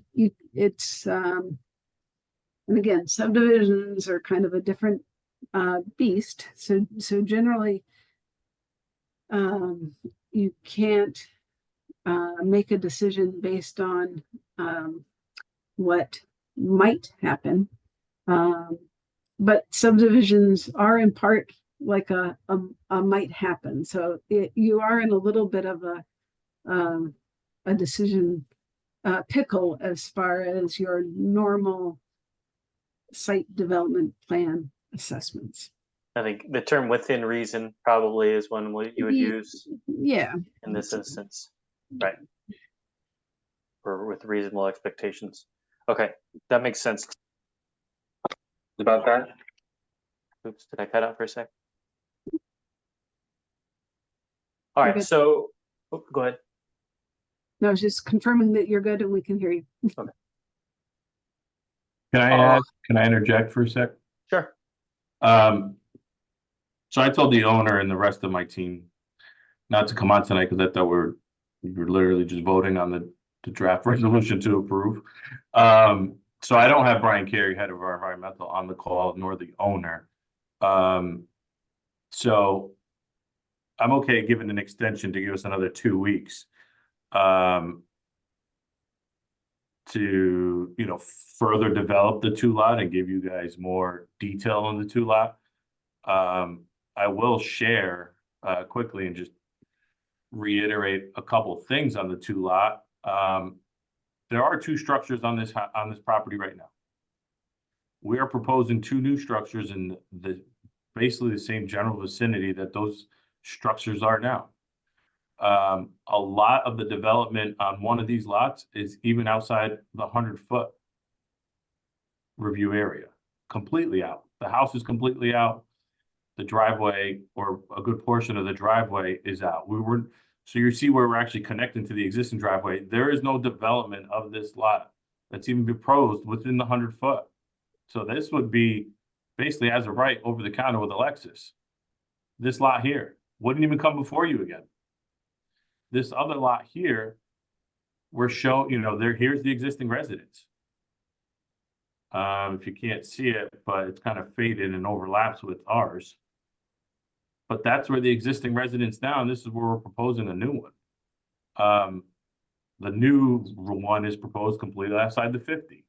Speaker 1: it's and again, subdivisions are kind of a different beast. So generally, you can't make a decision based on what might happen. But subdivisions are in part like a might happen. So you are in a little bit of a decision pickle as far as your normal site development plan assessments.
Speaker 2: I think the term within reason probably is one you would use
Speaker 1: Yeah.
Speaker 2: in this instance, right? Or with reasonable expectations. Okay, that makes sense. About that. Oops, did I cut out for a sec? All right,
Speaker 1: Okay.
Speaker 2: so go ahead.
Speaker 1: No, I was just confirming that you're good and we can hear you.
Speaker 2: Okay.
Speaker 9: Can I interject for a sec?
Speaker 2: Sure.
Speaker 9: So I told the owner and the rest of my team not to come on tonight because I thought we were literally just voting on the draft resolution to approve. So I don't have Brian Carey, head of our environmental, on the call, nor the owner. So I'm okay giving an extension to give us another 2 weeks to, further develop the 2-lot and give you guys more detail on the 2-lot. I will share quickly and just reiterate a couple things on the 2-lot. There are 2 structures on this property right now. We are proposing 2 new structures in basically the same general vicinity that those structures are now. A lot of the development on one of these lots is even outside the 100-foot review area, completely out. The house is completely out. The driveway, or a good portion of the driveway, is out. So you see where we're actually connecting to the existing driveway. There is no development of this lot that's even proposed within the 100-foot. So this would be basically as of right over the counter with a Lexus. This lot here wouldn't even come before you again. This other lot here, we're showing, here's the existing residence. If you can't see it, but it's kind of faded and overlaps with ours. But that's where the existing residence now, and this is where we're proposing a new one. The new one is proposed completely outside the 50.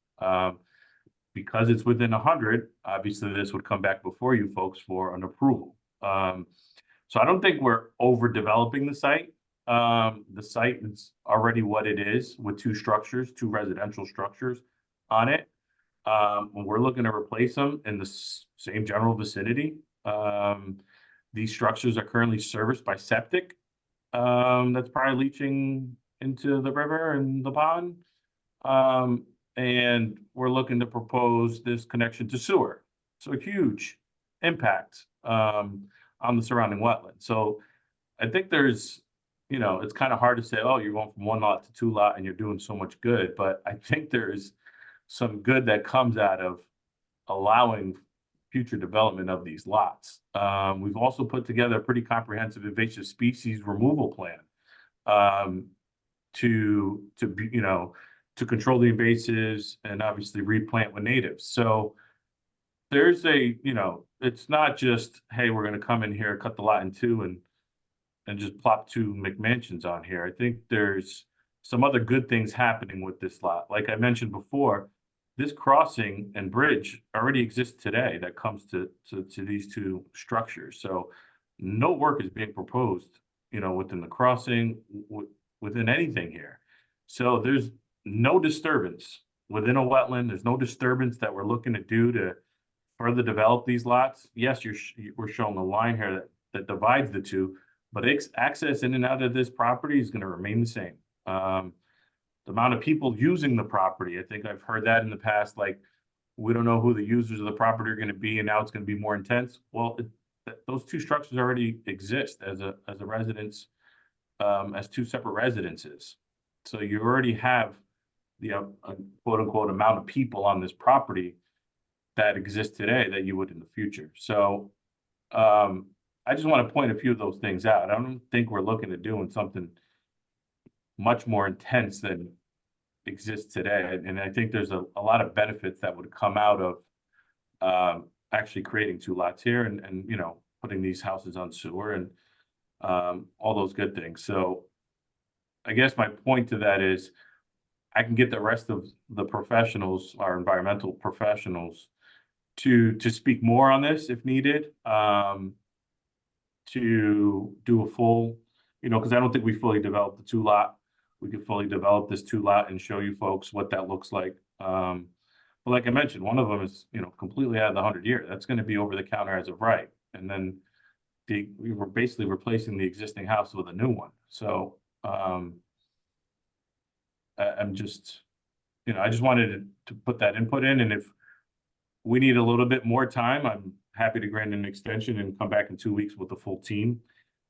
Speaker 9: Because it's within 100, obviously this would come back before you folks for an approval. So I don't think we're overdeveloping the site. The site is already what it is, with 2 structures, 2 residential structures on it. When we're looking to replace them in the same general vicinity, these structures are currently serviced by septic. That's probably leaching into the river and the pond. And we're looking to propose this connection to sewer. So a huge impact on the surrounding wetland. So I think there's, it's kind of hard to say, oh, you're going from 1 lot to 2 lot and you're doing so much good. But I think there's some good that comes out of allowing future development of these lots. We've also put together a pretty comprehensive invasive species removal plan. to be, to control the invasives and obviously replant with natives. So there's it's not just, hey, we're gonna come in here, cut the lot in two and just plop two McMansions on here. I think there's some other good things happening with this lot. Like I mentioned before, this crossing and bridge already exists today that comes to these two structures. So no work is being proposed, within the crossing, within anything here. So there's no disturbance within a wetland. There's no disturbance that we're looking to do to further develop these lots. Yes, we're showing a line here that divides the two, but access in and out of this property is going to remain the same. The amount of people using the property, I think I've heard that in the past, like, we don't know who the users of the property are going to be, and now it's going to be more intense. Well, those two structures already exist as a residence, as two separate residences. So you already have the quote unquote amount of people on this property that exists today that you would in the future. So I just want to point a few of those things out. I don't think we're looking at doing something much more intense than exists today. And I think there's a lot of benefits that would come out of actually creating two lots here and putting these houses on sewer and all those good things. So I guess my point to that is I can get the rest of the professionals, our environmental professionals, to speak more on this if needed, to do a full, because I don't think we fully developed the two lot. We could fully develop this two lot and show you folks what that looks like. But like I mentioned, one of them is, completely out of the 100-year. That's going to be over the counter as of right. And then we were basically replacing the existing house with a new one. So I'm just, I just wanted to put that input in. And if we need a little bit more time, I'm happy to grant an extension and come back in 2 weeks with the full team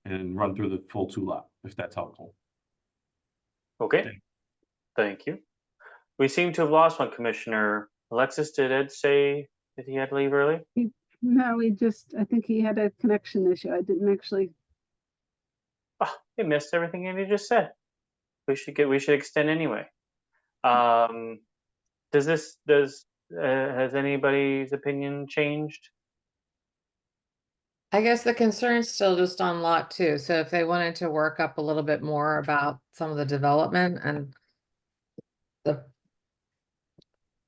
Speaker 9: and run through the full two lot, if that's helpful.
Speaker 2: Okay, thank you. We seem to have lost one, Commissioner. Alexis, did Ed say that he had to leave early?
Speaker 1: No, I think he had a connection issue. I didn't actually.
Speaker 2: Oh, he missed everything Andy just said. We should extend anyway. Has anybody's opinion changed?
Speaker 3: I guess the concern's still just on lot 2. So if they wanted to work up a little bit more about some of the development and the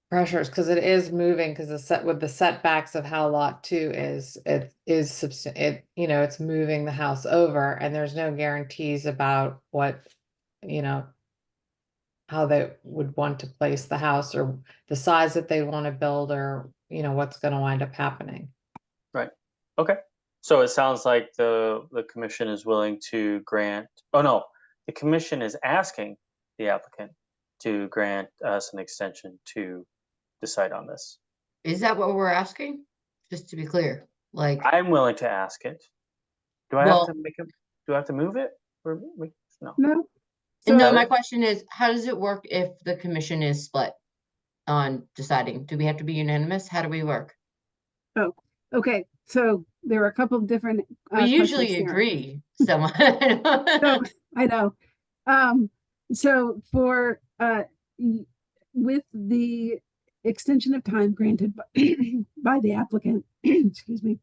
Speaker 3: pressures, because it is moving, because with the setbacks of how lot 2 is, it's moving the house over, and there's no guarantees about what, how they would want to place the house or the size that they want to build, or what's going to wind up happening.
Speaker 2: Right. Okay. So it sounds like the commission is willing to grant. Oh no, the commission is asking the applicant to grant us an extension to decide on this.
Speaker 6: Is that what we're asking? Just to be clear, like,
Speaker 2: I'm willing to ask it. Do I
Speaker 6: Well-
Speaker 2: have to do I have to move it? No.
Speaker 1: No.
Speaker 6: and no,
Speaker 1: So-
Speaker 6: my question is, how does it work if the commission is split on deciding? Do we have to be unanimous? How do we work?
Speaker 1: Okay, so there are a couple of different.
Speaker 6: We usually
Speaker 1: questions here.
Speaker 6: agree somewhat.
Speaker 1: So I know. So for with the extension of time granted by the applicant, excuse me,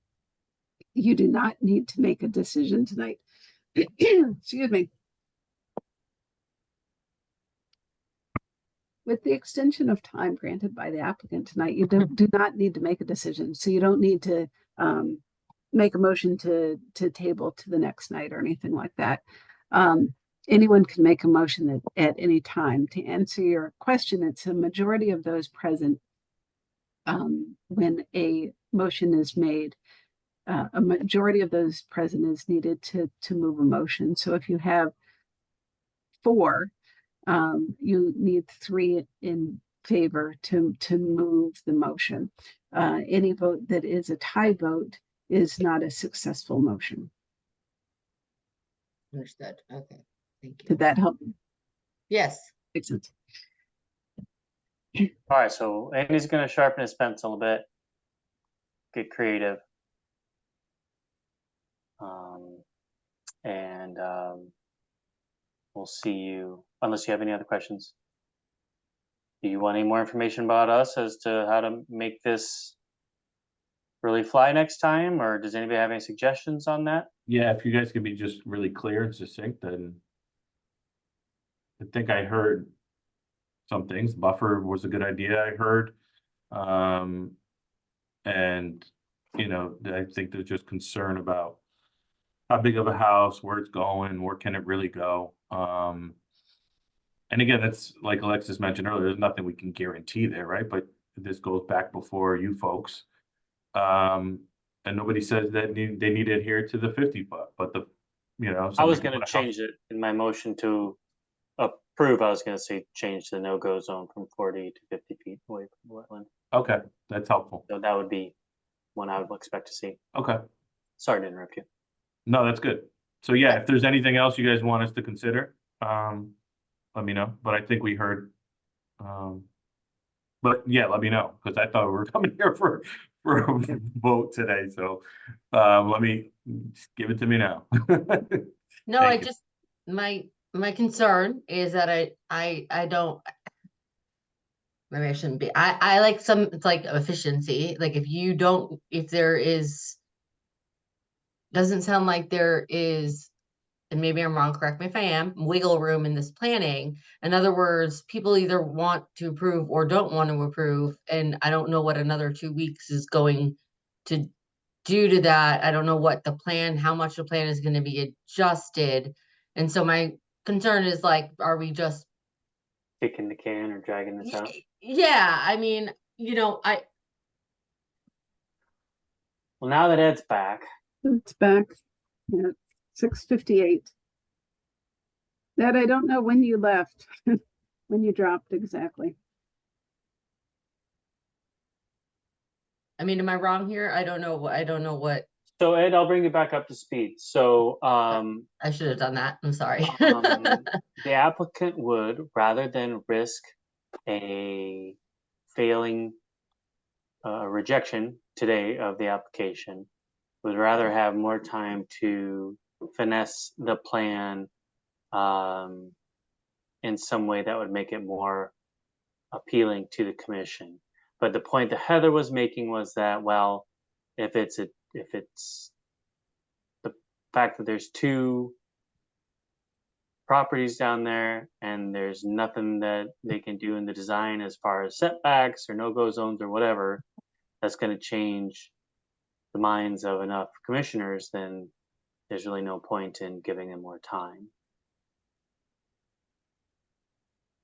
Speaker 1: you do not need to make a decision tonight. Excuse me. With the extension of time granted by the applicant tonight, you do not need to make a decision. So you don't need to make a motion to table to the next night or anything like that. Anyone can make a motion at any time. To answer your question, it's a majority of those present when a motion is made. A majority of those present is needed to move a motion. So if you have 4, you need 3 in favor to move the motion. Any vote that is a tie vote is not a successful motion.
Speaker 6: Understood. Okay. Thank you.
Speaker 1: Did that help?
Speaker 6: Yes.
Speaker 1: Makes sense.
Speaker 2: All right, so Andy's going to sharpen his pencil a bit, get creative, and we'll see you. unless you have any other questions. Do you want any more information about us as to how to make this really fly next time, or does anybody have any suggestions on that?
Speaker 9: Yeah, if you guys could be just really clear and succinct, then I think I heard some things. Buffer was a good idea, I heard. And, you know, I think there's just concern about how big of a house, where it's going, where can it really go? And again, that's like Alexis mentioned earlier, there's nothing we can guarantee there, right? But this goes back before you folks. And nobody says that they need to adhere to the 50 foot, but the, you know.
Speaker 2: I was
Speaker 9: somebody
Speaker 2: gonna
Speaker 9: put a house-
Speaker 2: change it in my motion to approve. I was gonna say change the no-go zone from 40 to 50 feet away from the wetland.
Speaker 9: Okay, that's helpful.
Speaker 2: So that would be one I would expect to see.
Speaker 9: Okay,
Speaker 2: Sorry to interrupt you.
Speaker 9: no, that's good. So yeah, if there's anything else you guys want us to consider, let me know, but I think we heard. But yeah, let me know, because I thought we were coming here for a vote today, so let me, just give it to me now.
Speaker 6: No,
Speaker 9: Thank
Speaker 6: I
Speaker 9: you.
Speaker 6: just, my concern is that I don't. Maybe I shouldn't be, I like some, it's like efficiency, like if there is. Doesn't sound like there is, and maybe I'm wrong, correct me if I am, wiggle room in this planning. In other words, people either want to approve or don't want to approve, and I don't know what another 2 weeks is going to do to that. I don't know what the plan, how much the plan is gonna be adjusted. And so my concern is like, are we just,
Speaker 2: Kicking the can or dragging this out.
Speaker 6: yeah, I mean,
Speaker 2: Well, now that Ed's back,
Speaker 1: It's back at 6:58. That I don't know when you left, when you dropped exactly.
Speaker 6: I mean, am I wrong here? I don't know what,
Speaker 2: so Ed, I'll bring you back up to speed. So,
Speaker 6: I should have done that. I'm sorry.
Speaker 2: the applicant would, rather than risk a failing rejection today of the application, would rather have more time to finesse the plan in some way that would make it more appealing to the commission. But the point that Heather was making was that, well, if it's the fact that there's two properties down there and there's nothing that they can do in the design as far as setbacks or no-go zones or whatever, that's going to change the minds of enough commissioners, then there's really no point in giving them more time.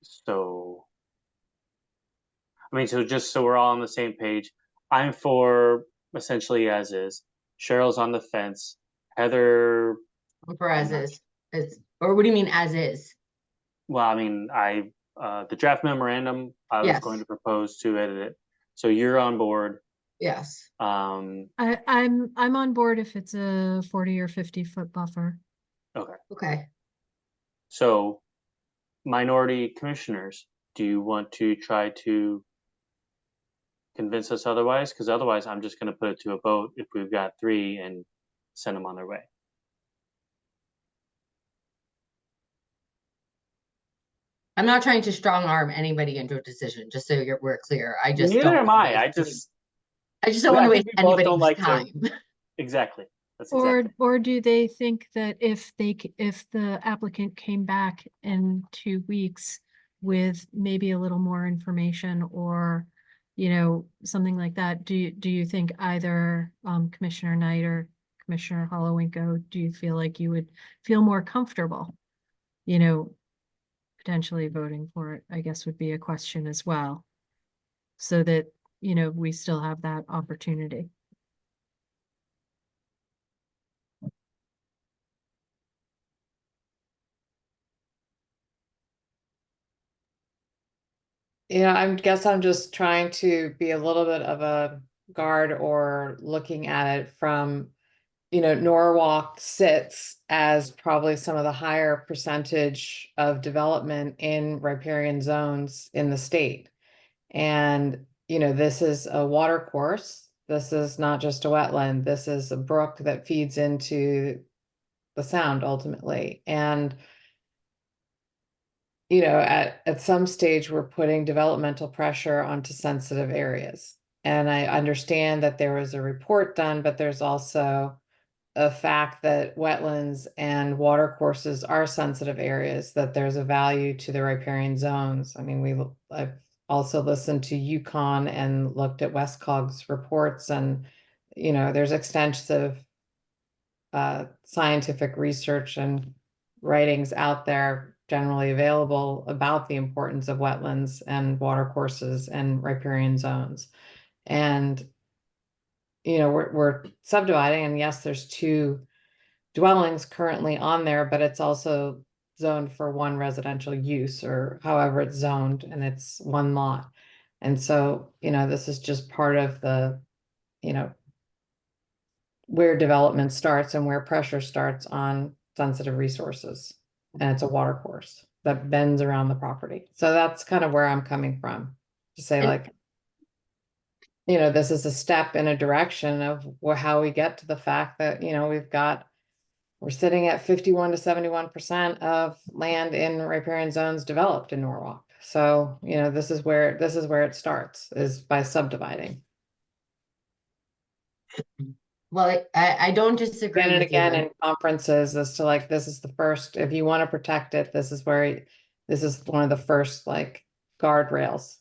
Speaker 2: So, I mean, so just so we're all on the same page, I'm for essentially as is. Cheryl's on the fence. Heather,
Speaker 6: For as is, or what do you mean as is?
Speaker 2: well, I mean, the draft memorandum, I was
Speaker 6: Yes.
Speaker 2: going to propose to edit it. So you're on board.
Speaker 6: Yes.
Speaker 7: I'm on board if it's a 40 or 50 foot buffer.
Speaker 6: Okay.
Speaker 2: So minority commissioners, do you want to try to convince us otherwise? Because otherwise, I'm just going to put it to a vote if we've got 3 and send them on their way.
Speaker 6: I'm not trying to strong arm anybody into a decision, just so we're clear. I just
Speaker 2: Neither
Speaker 6: don't
Speaker 2: am
Speaker 6: wanna
Speaker 2: I.
Speaker 6: waste I just don't
Speaker 2: I
Speaker 6: want to
Speaker 2: think
Speaker 6: waste
Speaker 2: we both don't
Speaker 6: anybody's
Speaker 2: like to-
Speaker 6: time.
Speaker 2: Exactly. That's exactly.
Speaker 7: Or do they think that if the applicant came back in 2 weeks with maybe a little more information or, something like that, do you think either Commissioner Knight or Commissioner Hollowinko, do you feel like you would feel more comfortable, potentially voting for it, I guess would be a question as well. So that, we still have that opportunity.
Speaker 3: Yeah, I guess I'm just trying to be a little bit of a guard or looking at it from, Norwalk sits as probably some of the higher percentage of development in riparian zones in the state. And, this is a water course. This is not just a wetland. This is a brook that feeds into the sound ultimately. And you know, at some stage, we're putting developmental pressure onto sensitive areas. And I understand that there was a report done, but there's also a fact that wetlands and water courses are sensitive areas, that there's a value to the riparian zones. I mean, I've also listened to Yukon and looked at Westcog's reports, and, you know, there's extensive scientific research and writings out there generally available about the importance of wetlands and water courses and riparian zones. And, you know, we're subdividing, and yes, there's 2 dwellings currently on there, but it's also zoned for 1 residential use, or however it's zoned, and it's 1 lot. And so, you know, this is just part of the, you know, where development starts and where pressure starts on sensitive resources. And it's a water course that bends around the property. So that's kind of where I'm coming from, to say,
Speaker 6: And-
Speaker 3: like, you know, this is a step in a direction of how we get to the fact that, you know, we're sitting at 51 to 71% of land in riparian zones developed in Norwalk. So, you know, this is where it starts, is by subdividing.
Speaker 6: Well, I don't disagree
Speaker 3: Again and
Speaker 6: with you.
Speaker 3: again in conferences as to, like, this is the first, if you want to protect it, this is one of the first, like, guardrails.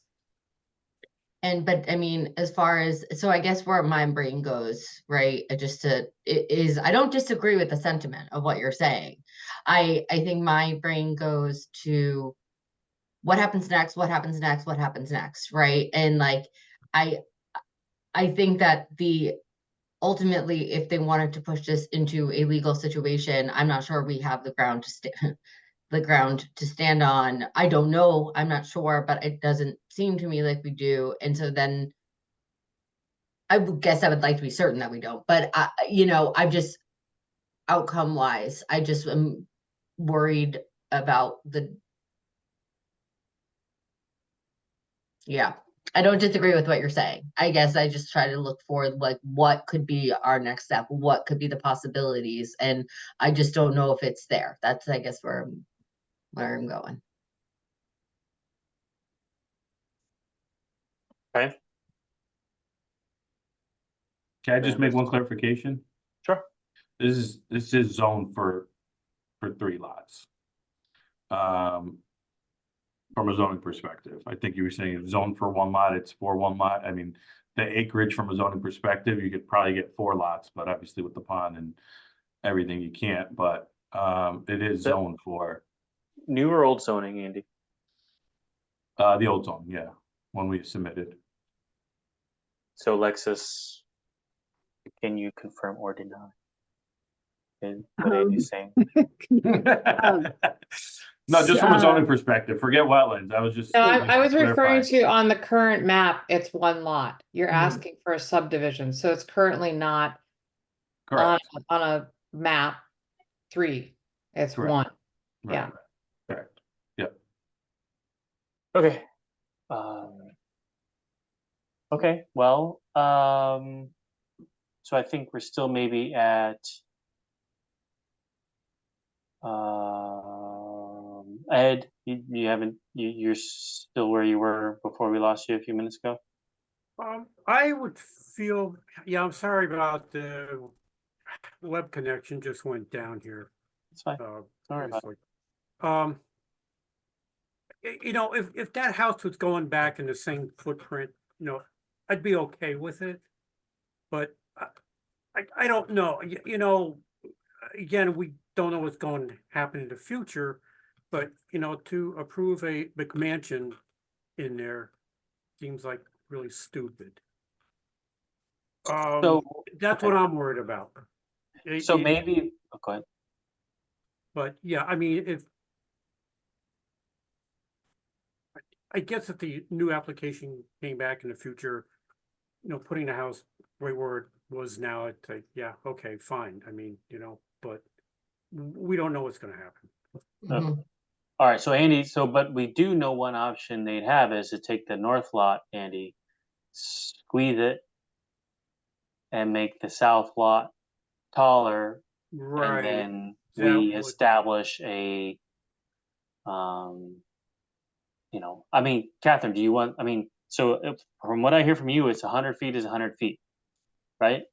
Speaker 6: But I mean, as far as, so I guess where my brain goes, right, I don't disagree with the sentiment of what you're saying. I think my brain goes to what happens next, what happens next, what happens next, right? And like, I think that ultimately, if they wanted to push this into a legal situation, I'm not sure we have the ground to stand on. I don't know, I'm not sure, but it doesn't seem to me like we do. And so then I would guess I would like to be certain that we don't, but you know, I'm just, outcome wise, I just am worried about yeah. I don't disagree with what you're saying. I guess I just try to look for, like, what could be our next step, what could be the possibilities, and I just don't know if it's there. That's, I guess, where I'm going.
Speaker 2: Okay,
Speaker 9: Can I just make one clarification?
Speaker 2: sure.
Speaker 9: This is zoned for 3 lots. From a zoning perspective, I think you were saying it's zoned for 1 lot, it's for 1 lot. I mean, the acreage from a zoning perspective, you could probably get 4 lots, but obviously with the pond and everything, you can't, but it is
Speaker 2: Yep.
Speaker 9: zoned for
Speaker 2: New or old zoning, Andy?
Speaker 9: the old zone, yeah, when we submitted.
Speaker 2: So Lexus, can you confirm or deny? And what Andy's saying?
Speaker 9: No, just from a
Speaker 1: So-
Speaker 9: zoning perspective, forget wetlands. I was just.
Speaker 3: No, I was referring
Speaker 9: clarifying.
Speaker 3: to, on the current map, it's 1 lot. You're
Speaker 9: Mhm.
Speaker 3: asking for a subdivision, so it's currently not on,
Speaker 9: Correct.
Speaker 3: on a map 3. It's
Speaker 9: Correct.
Speaker 3: 1.
Speaker 9: Right,
Speaker 3: yeah.
Speaker 9: right. Correct. Yep.
Speaker 2: Okay. Okay, well, so I think we're still maybe at Ed, you haven't, you're still where you were before we lost you a few minutes ago?
Speaker 10: I would feel, yeah, I'm sorry about the web connection just went down here.
Speaker 2: It's fine. Sorry about
Speaker 10: Obviously. You know, if that house was going back in the same footprint, you know, I'd be okay with it. But I don't know, you know, again, we don't know what's going to happen in the future. But, you know, to approve a McMansion in there seems like really stupid.
Speaker 2: So,
Speaker 10: That's what I'm worried about.
Speaker 2: so maybe, oh, go ahead.
Speaker 10: But yeah, I mean, I guess if the new application came back in the future, you know, putting the house right where it was now, it's like, yeah, okay, fine. I mean, you know, but we don't know what's gonna happen.
Speaker 6: Mhm.
Speaker 2: All right, so Andy, but we do know one option they'd have is to take the north lot, Andy, squeeze it and make the south lot taller, and
Speaker 10: Right.
Speaker 2: then
Speaker 10: That
Speaker 2: we
Speaker 10: would-
Speaker 2: establish a you know, I mean, Catherine, do you want, I mean, so from what I hear from you, it's 100 feet is 100 feet, right?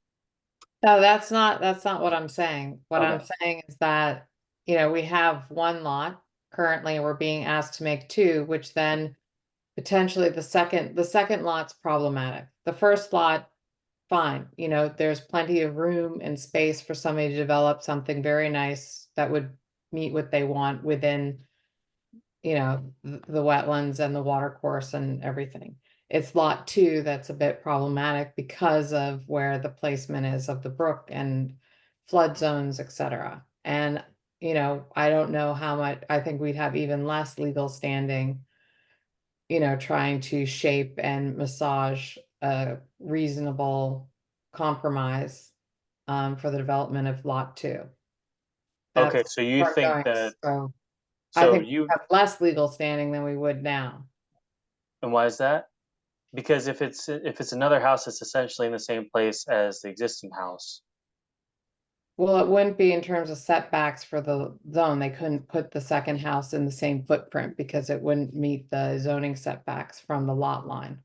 Speaker 3: No, that's not what I'm saying. What I'm
Speaker 2: Okay.
Speaker 3: saying is that, we have one lot currently, we're being asked to make two, which then potentially the second lot's problematic. The first lot, fine, there's plenty of room and space for somebody to develop something very nice that would meet what they want within, the wetlands and the water course and everything. It's lot two that's a bit problematic because of where the placement is of the brook and flood zones, etc. And, I don't know how much, I think we'd have even less legal standing, trying to shape and massage a reasonable compromise for the development of lot two.
Speaker 2: Okay,
Speaker 3: That's
Speaker 2: so you
Speaker 3: where I'm
Speaker 2: think
Speaker 3: going.
Speaker 2: that,
Speaker 3: So I
Speaker 2: so
Speaker 3: think we
Speaker 2: you,
Speaker 3: have less legal standing than we would now.
Speaker 2: and why is that? Because if it's another house that's essentially in the same place as the existing house.
Speaker 3: Well, it wouldn't be in terms of setbacks for the zone. They couldn't put the second house in the same footprint because it wouldn't meet the zoning setbacks from the lot line.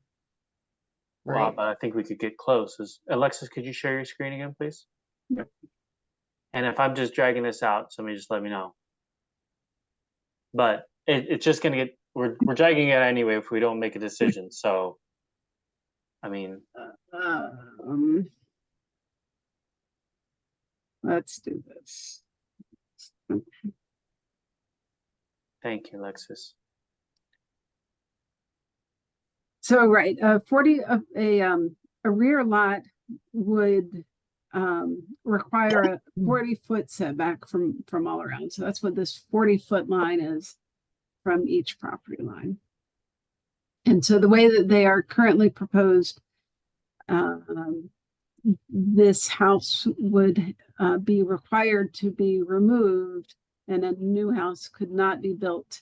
Speaker 2: Wow,
Speaker 3: Right?
Speaker 2: but I think we could get close. Alexis, could you share your screen again, please?
Speaker 1: Yep.
Speaker 2: And if I'm just dragging this out, somebody just let me know. But it's just gonna get, we're dragging it anyway if we don't make a decision, so. I mean,
Speaker 1: Let's do this.
Speaker 2: thank you, Alexis.
Speaker 1: So, right, 40 of a rear lot would require a 40-foot setback from all around. So that's what this 40-foot line is from each property line. And so the way that they are currently proposed, this house would be required to be removed, and a new house could not be built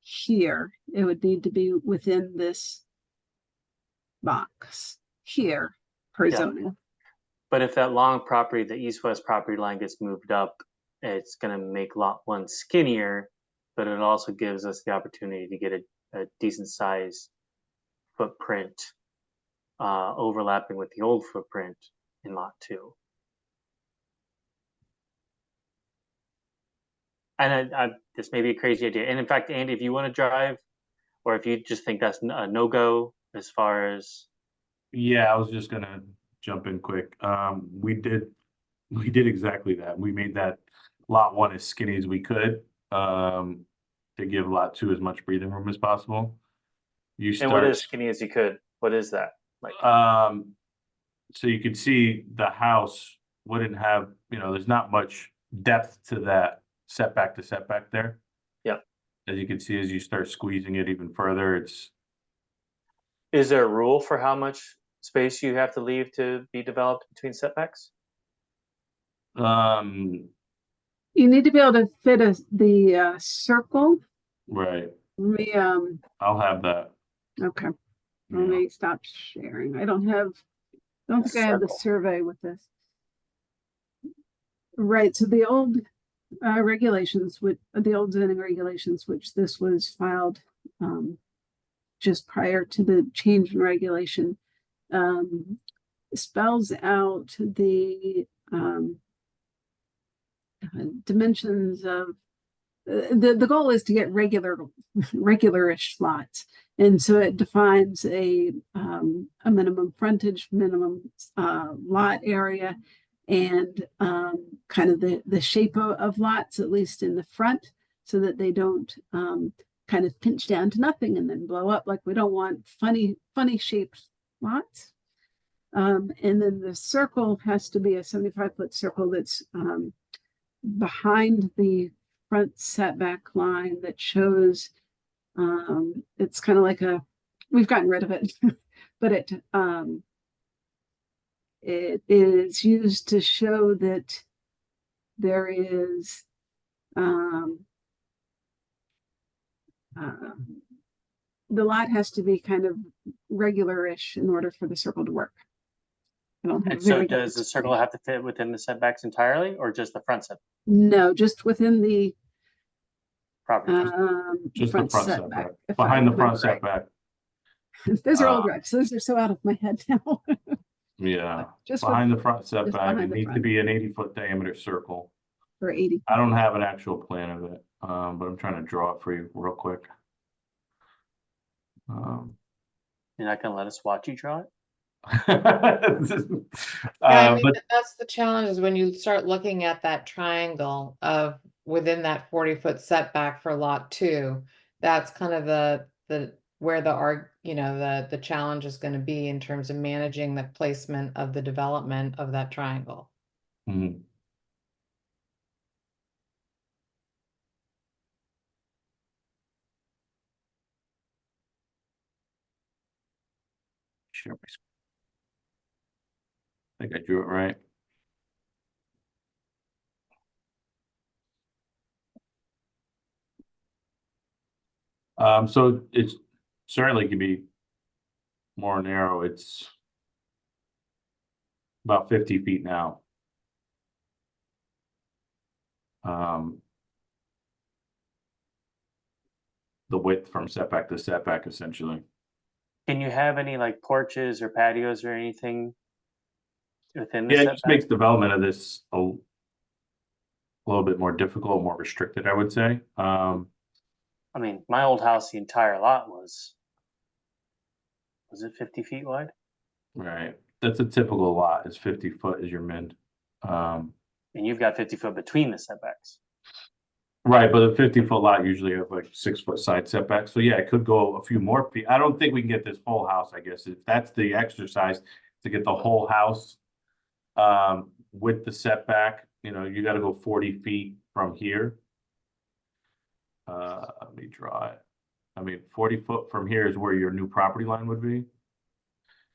Speaker 1: here. It would need to be within this box here per
Speaker 2: Yeah.
Speaker 1: zoning.
Speaker 2: But if that long property, the east-west property line gets moved up, it's gonna make lot one skinnier, but it also gives us the opportunity to get a decent size footprint overlapping with the old footprint in lot two. And this may be a crazy idea. And in fact, Andy, if you want to drive, or if you just think that's a no-go as far as,
Speaker 9: Yeah, I was just gonna jump in quick. We did exactly that. We made that lot one as skinny as we could, to give lot two as much breathing room as possible. You
Speaker 2: and what
Speaker 9: start,
Speaker 2: is skinny as you could? What is that? Like,
Speaker 9: so you can see the house wouldn't have, there's not much depth to that setback to setback there.
Speaker 2: Yeah.
Speaker 9: As you can see, as you start squeezing it even further,
Speaker 2: is there a rule for how much space you have to leave to be developed between setbacks?
Speaker 1: You need to be able to fit the circle.
Speaker 9: right.
Speaker 1: Let me
Speaker 9: I'll have that.
Speaker 1: okay.
Speaker 9: Yeah.
Speaker 1: Let me stop sharing. I don't think I have the
Speaker 2: Circle.
Speaker 1: survey with this. Right, so the old regulations, with the old zoning regulations, which this was filed just prior to the change in regulation, spells out the dimensions of the goal is to get regularish lots, and so it defines a minimum frontage, minimum lot area, and kind of the shape of lots, at least in the front, so that they don't kind of pinch down to nothing and then blow up. Like, we don't want funny shaped lots. And then the circle has to be a 75-foot circle that's behind the front setback line, that shows it's kind of like we've gotten rid of it, but it is used to show that there is the lot has to be kind of regularish in order for the circle to work. I don't have
Speaker 2: And so
Speaker 1: very good
Speaker 2: does the circle have to fit within the setbacks entirely, or just the front setback?
Speaker 1: No, just within the
Speaker 2: Property.
Speaker 9: Just the
Speaker 1: front
Speaker 9: front
Speaker 1: setback.
Speaker 9: setback,
Speaker 1: if I
Speaker 9: behind the
Speaker 1: remember
Speaker 9: front
Speaker 1: right.
Speaker 9: setback.
Speaker 1: Those are old
Speaker 9: Uh,
Speaker 1: regs. Those are so out of my head now.
Speaker 9: Yeah,
Speaker 1: Just
Speaker 9: behind the front setback,
Speaker 1: behind
Speaker 9: it
Speaker 1: the
Speaker 9: needs to
Speaker 1: front.
Speaker 9: be an 80-foot diameter circle.
Speaker 1: for 80.
Speaker 9: I don't have an actual plan of it, but I'm trying to draw it for you real quick.
Speaker 2: You're not gonna let us watch you draw it?
Speaker 3: Yeah, I mean,
Speaker 9: But
Speaker 3: that's the challenge is when you start looking at that triangle of within that 40-foot setback for lot 2, that's kind of the where the challenge is going to be in terms of managing the placement of the development of that triangle.
Speaker 9: mhm. Share my screen. I think I drew it right. So it's certainly can be more narrow. It's about 50 feet now. The width from setback to setback, essentially.
Speaker 2: Can you have any like porches or patios or anything within the
Speaker 9: Yeah, it just
Speaker 2: setback?
Speaker 9: makes development of this a little bit more difficult, more restricted, I would say.
Speaker 2: I mean, my old house, the entire lot was it 50 feet wide?
Speaker 9: Right. That's a typical lot, is 50 foot is your min.
Speaker 2: And you've got 50 foot between the setbacks.
Speaker 9: Right, but a 50-foot lot usually have like 6-foot side setbacks. So yeah, it could go a few more feet. I don't think we can get this whole house, I guess, if that's the exercise, to get the whole house with the setback, you gotta go 40 feet from here. Let me draw it. I mean, 40 foot from here is where your new property line would be.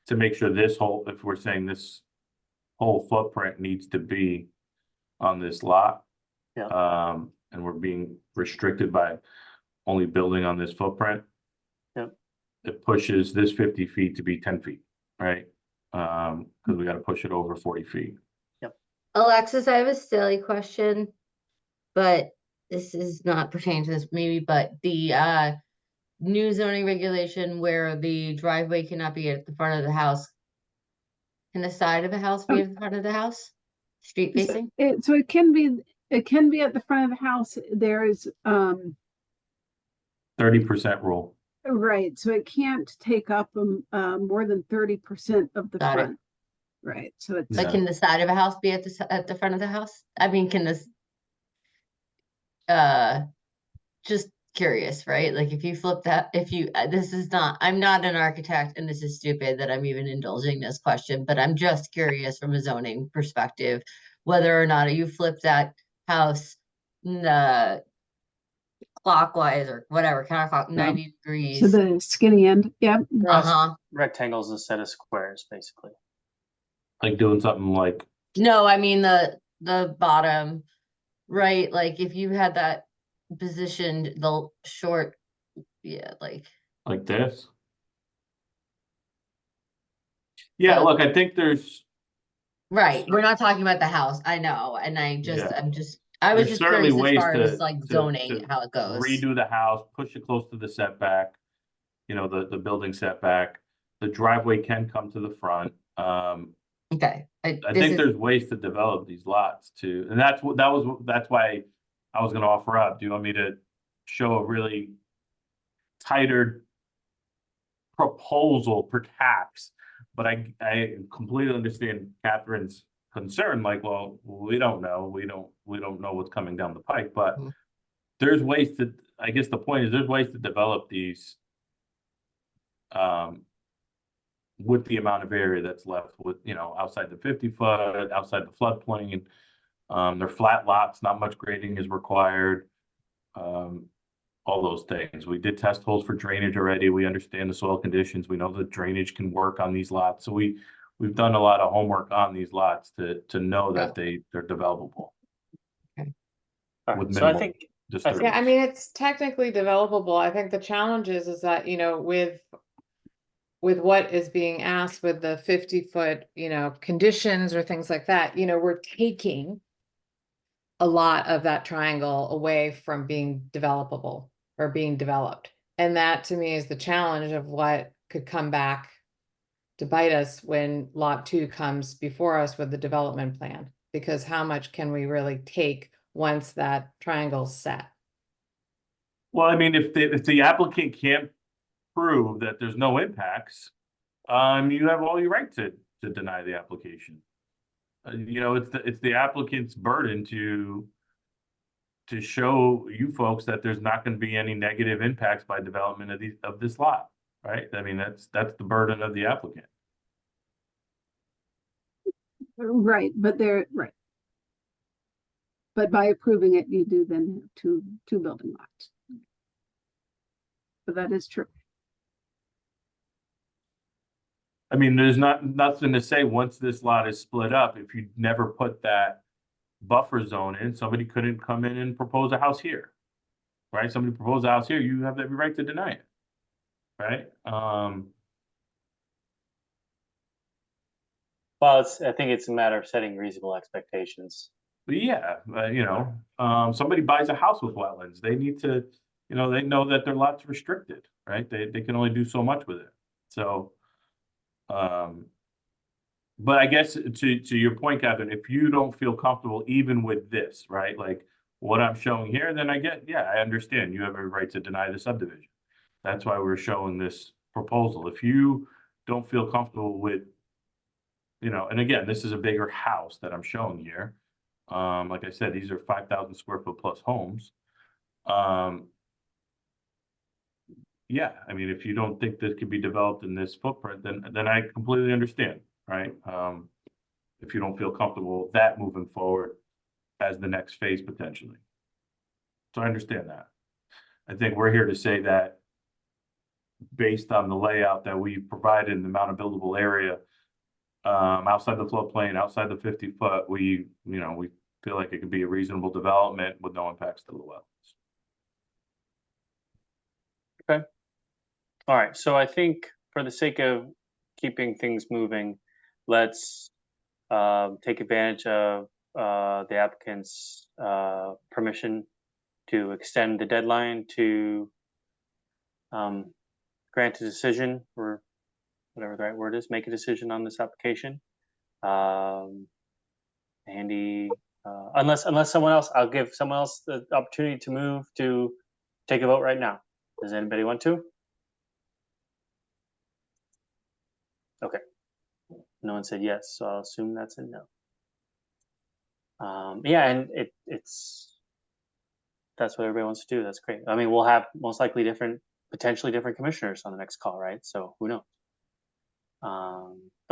Speaker 9: To make sure this whole, if we're saying this whole footprint needs to be on this lot.
Speaker 2: Yeah.
Speaker 9: And we're being restricted by only building on this footprint.
Speaker 2: Yep.
Speaker 9: It pushes this 50 feet to be 10 feet, right? Because we got to push it over 40 feet.
Speaker 6: Alexis, I have a silly question, but this is not pertaining to this maybe, but the new zoning regulation where the driveway cannot be at the front of the house. Can the side of the house be at the front of the house? Street facing?
Speaker 1: So it can be at the front of the house. There is
Speaker 9: 30% rule.
Speaker 1: right. So it can't take up more than 30% of the
Speaker 6: Got it.
Speaker 1: front. Right. So it's
Speaker 6: Like,
Speaker 9: Yeah.
Speaker 6: can the side of a house be at the front of the house? I mean, can this? Just curious, right? Like, if you flip that, this is not, I'm not an architect, and this is stupid that I'm even indulging this question, but I'm just curious from a zoning perspective, whether or not you flip that house clockwise or whatever, counterclock 90 degrees.
Speaker 1: to the skinny end. Yeah.
Speaker 6: Uh-huh.
Speaker 2: Rectangles instead of squares, basically.
Speaker 9: Like doing something like,
Speaker 6: No, I mean the bottom, right? Like, if you had that positioned, the short, yeah, like.
Speaker 9: this. Yeah, look, I think there's,
Speaker 6: Right, we're not talking about the house, I know, and I was
Speaker 9: there's
Speaker 6: just
Speaker 9: certainly
Speaker 6: curious as
Speaker 9: ways
Speaker 6: far
Speaker 9: to
Speaker 6: as like zoning,
Speaker 9: to
Speaker 6: how it goes.
Speaker 9: redo the house, push it close to the setback, the building setback. The driveway can come to the front.
Speaker 6: Okay.
Speaker 9: I think there's ways to develop these lots too, and that's why I was gonna offer up. Do you want me to show a really tighter proposal, perhaps? But I completely understand Catherine's concern, like, well, we don't know. We don't know what's coming down the pipe, but
Speaker 6: Mhm.
Speaker 9: there's ways to, I guess the point is there's ways to develop these with the amount of area that's left with, outside the 50 foot, outside the floodplain. They're flat lots, not much grading is required. All those things. We did test holes for drainage already. We understand the soil conditions. We know that drainage can work on these lots. So we've done a lot of homework on these lots to know that they're developable.
Speaker 2: All right,
Speaker 9: With
Speaker 2: so I
Speaker 9: minimal
Speaker 2: think
Speaker 9: disturbance.
Speaker 3: Yeah, I mean, it's technically developable. I think the challenge is that, with what is being asked with the 50-foot, conditions or things like that, we're taking a lot of that triangle away from being developable or being developed. And that to me is the challenge of what could come back to bite us when lot 2 comes before us with the development plan. Because how much can we really take once that triangle's set?
Speaker 9: Well, I mean, if the applicant can't prove that there's no impacts, you have all your right to deny the application. You know, it's the applicant's burden to show you folks that there's not going to be any negative impacts by development of this lot, right? I mean, that's the burden of the applicant.
Speaker 1: Right, but right. But by approving it, you do then have two building lots. But that is true.
Speaker 9: I mean, there's nothing to say once this lot is split up, if you never put that buffer zone in, somebody couldn't come in and propose a house here. Right? Somebody proposed a house here, you have every right to deny it. Right?
Speaker 2: Well, I think it's a matter of setting reasonable expectations.
Speaker 9: But yeah, you know, somebody buys a house with wetlands, they need to, you know, they know that their lot's restricted, right? They can only do so much with it. So, but I guess to your point, Catherine, if you don't feel comfortable even with this, right? Like what I'm showing here, then I understand you have a right to deny the subdivision. That's why we're showing this proposal. If you don't feel comfortable with, you know, and again, this is a bigger house that I'm showing here. Like I said, these are 5,000 square foot plus homes. Yeah, I mean, if you don't think this could be developed in this footprint, then I completely understand, right? If you don't feel comfortable with that moving forward as the next phase potentially. So I understand that. I think we're here to say that based on the layout that we provided in the amount of buildable area, outside the floodplain, outside the 50-foot, we feel like it could be a reasonable development with no impacts to the wells.
Speaker 2: Okay. All right. So I think for the sake of keeping things moving, let's take advantage of the applicant's permission to extend the deadline to grant a decision, or whatever the right word is, make a decision on this application. Andy, unless someone else, I'll give someone else the opportunity to move to take a vote right now. Does anybody want to? Okay. No one said yes, so I'll assume that's a no. Yeah, and that's what everybody wants to do. That's great. I mean, we'll have most likely potentially different commissioners on the next call, right? So who knows?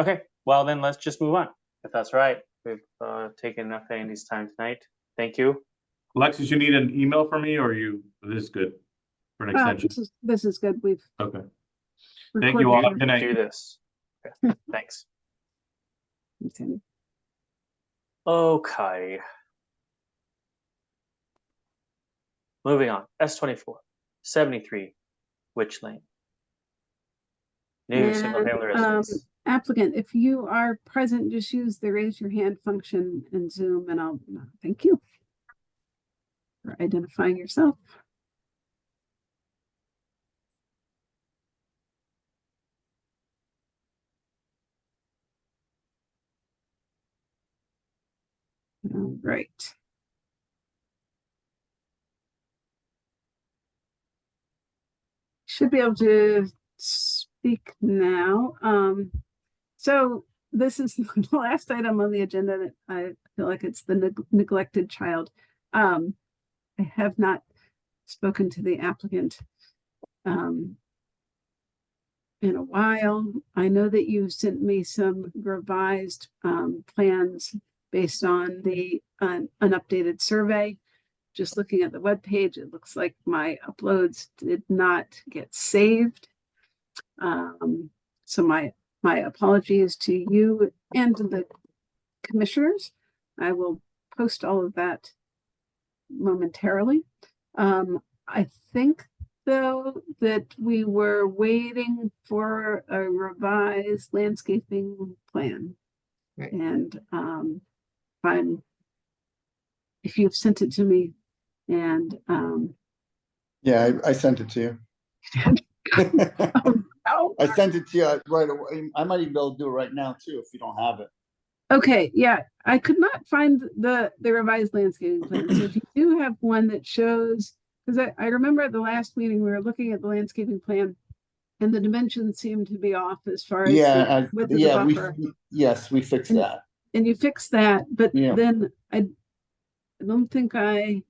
Speaker 2: Okay, well then let's just move on, if that's right. We've taken enough of Andy's time tonight. Thank you.
Speaker 9: Alexis, you need an email from me, or this is good for an extension?
Speaker 1: This is good. We've
Speaker 9: Okay. Thank you all.
Speaker 1: recorded
Speaker 9: Good night.
Speaker 2: Do this. Okay. Thanks.
Speaker 1: it.
Speaker 2: Okay. Moving on. S24, 73 Witch Lane. New single family
Speaker 1: And,
Speaker 2: residence.
Speaker 1: applicant, if you are present, just use the raise your hand function in Zoom and I'll thank you for identifying yourself. All right. Should be able to speak now. So this is the last item on the agenda that I feel like it's the neglected child. I have not spoken to the applicant in a while. I know that you sent me some revised plans based on the an updated survey. Just looking at the webpage, it looks like my uploads did not get saved. So my apologies to you and to the commissioners. I will post all of that momentarily. I think though that we were waiting for a revised landscaping plan.
Speaker 6: Right.
Speaker 1: And I'm if you've sent it to me and,
Speaker 11: Yeah, I sent it to you.
Speaker 1: oh,
Speaker 11: I sent it to you right away. I might even be able to do it right now too, if you don't have it.
Speaker 1: okay, yeah, I could not find the revised landscaping plan. So if you do have one that shows, because I remember at the last meeting, we were looking at the landscaping plan and the dimensions seemed to be off as far as the width of the buffer.
Speaker 11: Yes, we fixed
Speaker 1: And-
Speaker 11: that.
Speaker 1: And you fixed that, but
Speaker 11: Yeah.
Speaker 1: then I don't think I,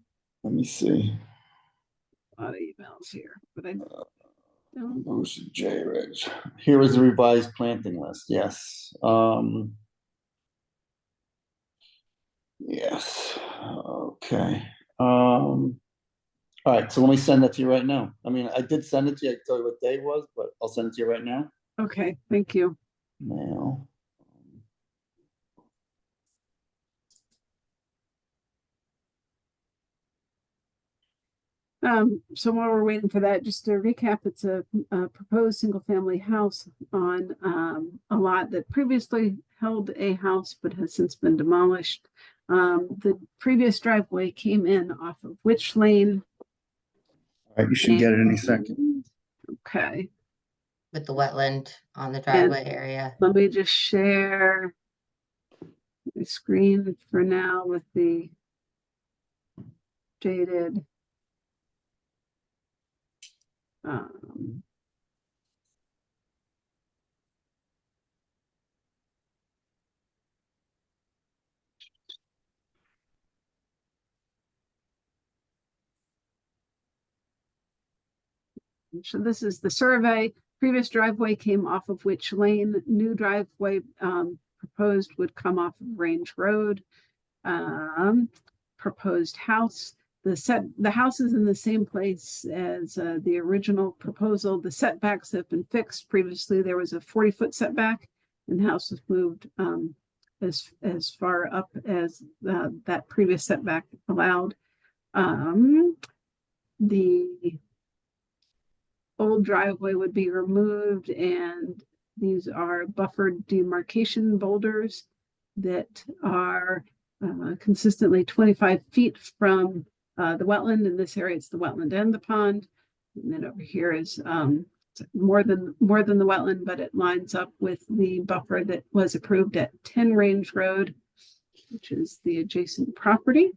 Speaker 11: Let me see.
Speaker 1: a lot of emails here, but I don't.
Speaker 11: Motion J Regs. Here is the revised planting list. Yes. Yes. Okay. All right. So let me send that to you right now. I mean, I did send it to you. I can tell you what day it was, but I'll send it to you right now.
Speaker 1: Okay, thank you.
Speaker 11: Now.
Speaker 1: So while we're waiting for that, just to recap, it's a proposed single-family house on a lot that previously held a house but has since been demolished. The previous driveway came in off of Witch Lane.
Speaker 11: All right, you should get it any second.
Speaker 1: Okay,
Speaker 6: With the wetland on the driveway area.
Speaker 1: let me just share my screen for now with the jaded. So this is the survey. Previous driveway came off of Witch Lane. New driveway proposed would come off of Range Road. Proposed house. The house is in the same place as the original proposal. The setbacks have been fixed. Previously, there was a 40-foot setback, and the house was moved as far up as that previous setback allowed. The old driveway would be removed, and these are buffered demarcation boulders that are consistently 25 feet from the wetland. In this area, it's the wetland and the pond. And then over here is more than the wetland, but it lines up with the buffer that was approved at 10 Range Road, which is the adjacent property.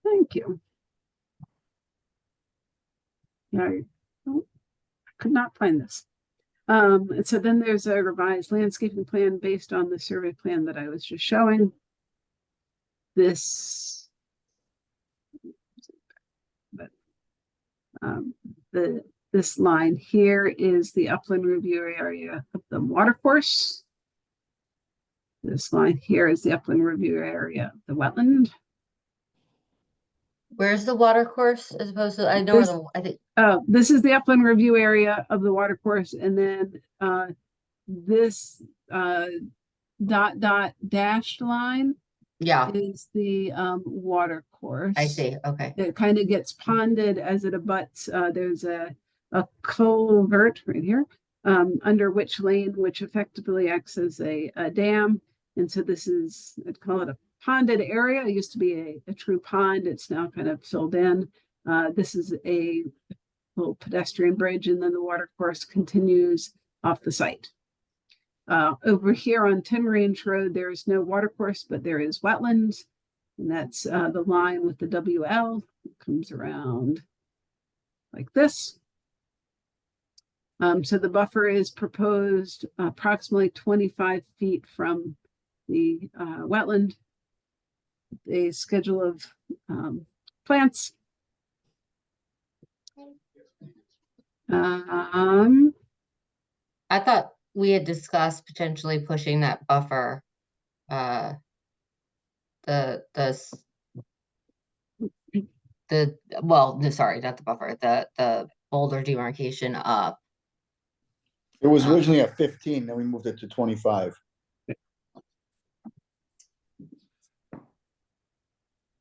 Speaker 1: Thank you. I could not find this. And so then there's a revised landscaping plan based on the survey plan that I was just showing. This, but this line here is the upland review area of the watercourse. This line here is the upland review area of the wetland.
Speaker 6: Where's the water course as opposed to, I know, I think,
Speaker 1: This is the upland review area of the watercourse, and then this dashed line
Speaker 6: yeah,
Speaker 1: is the watercourse.
Speaker 6: I see, okay.
Speaker 1: It kind of gets ponded as it abuts. There's a culvert right here under Witch Lane, which effectively acts as a dam. And so this is, I'd call it a ponded area. It used to be a true pond. It's now kind of filled in. This is a little pedestrian bridge, and then the watercourse continues off the site. Over here on 10 Range Road, there is no watercourse, but there is wetlands. And that's the line with the WL. It comes around like this. So the buffer is proposed approximately 25 feet from the wetland. A schedule of plants.
Speaker 6: I thought we had discussed potentially pushing that buffer, well, sorry, not the buffer, the boulder demarcation up.
Speaker 11: It was originally at 15, then we moved it to 25.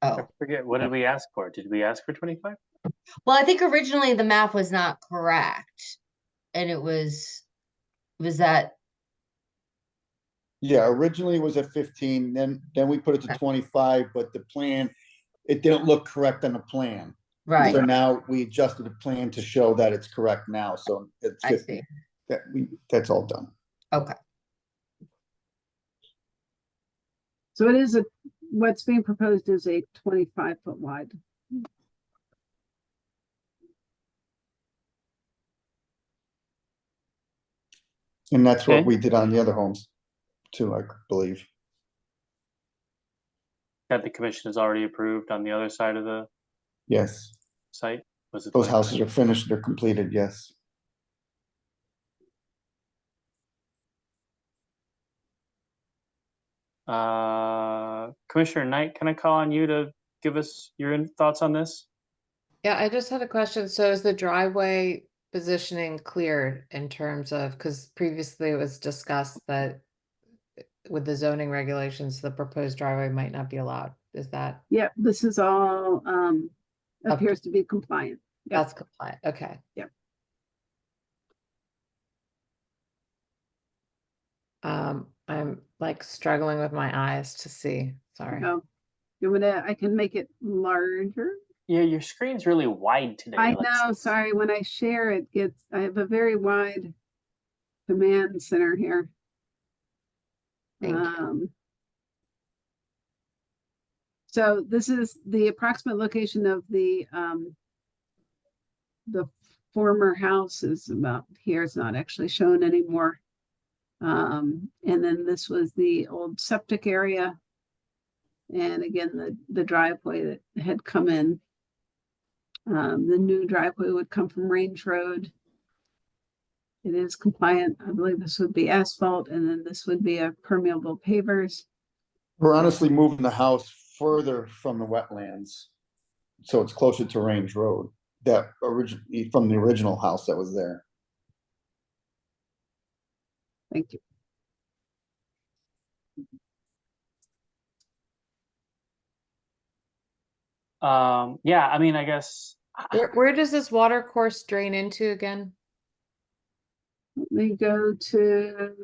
Speaker 2: I
Speaker 6: Oh,
Speaker 2: forget, what did we ask for? Did we ask for 25?
Speaker 6: well, I think originally the math was not correct. And was that,
Speaker 11: Yeah, originally it was at 15, then we put it to
Speaker 6: Okay.
Speaker 11: 25, but the plan, it didn't look correct on the plan.
Speaker 6: right,
Speaker 11: So now we adjusted the plan to show that it's correct now, so it's
Speaker 6: I
Speaker 11: 50.
Speaker 6: see.
Speaker 11: That's all done.
Speaker 6: Okay,
Speaker 1: So it is what's being proposed is a 25-foot wide.
Speaker 11: And that's what
Speaker 2: Okay.
Speaker 11: we did on the other homes too, I believe.
Speaker 2: That the commission has already approved on the other side of the
Speaker 11: Yes,
Speaker 2: site? Was it
Speaker 11: those
Speaker 2: 25?
Speaker 11: houses are finished, they're completed, yes.
Speaker 2: Commissioner Knight, can I call on you to give us your thoughts on this?
Speaker 3: Yeah, I just had a question. So is the driveway positioning clear in terms of, because previously it was discussed that with the zoning regulations, the proposed driveway might not be allowed. Is that,
Speaker 1: Yep, this is all
Speaker 3: Up
Speaker 1: appears to be compliant. Yep.
Speaker 3: that's compliant? Okay.
Speaker 1: Yep.
Speaker 3: I'm like struggling with my eyes to see. Sorry.
Speaker 1: Oh, I can make it larger.
Speaker 2: Yeah, your screen's really wide today.
Speaker 1: I
Speaker 2: Alexis.
Speaker 1: know, sorry, when I share it gets, I have a very wide command center here.
Speaker 3: Thank you.
Speaker 1: So this is the approximate location of the former house is about here. It's not actually shown anymore. And then this was the old septic area. And again, the driveway that had come in. The new driveway would come from Range Road. It is compliant. I believe this would be asphalt, and then this would be a permeable pavers.
Speaker 11: We're honestly moving the house further from the wetlands. So it's closer to Range Road, that originally from the original house that was there.
Speaker 1: Thank you.
Speaker 2: Yeah, I mean, I guess
Speaker 3: Where does this water course drain into again?
Speaker 1: Let me go to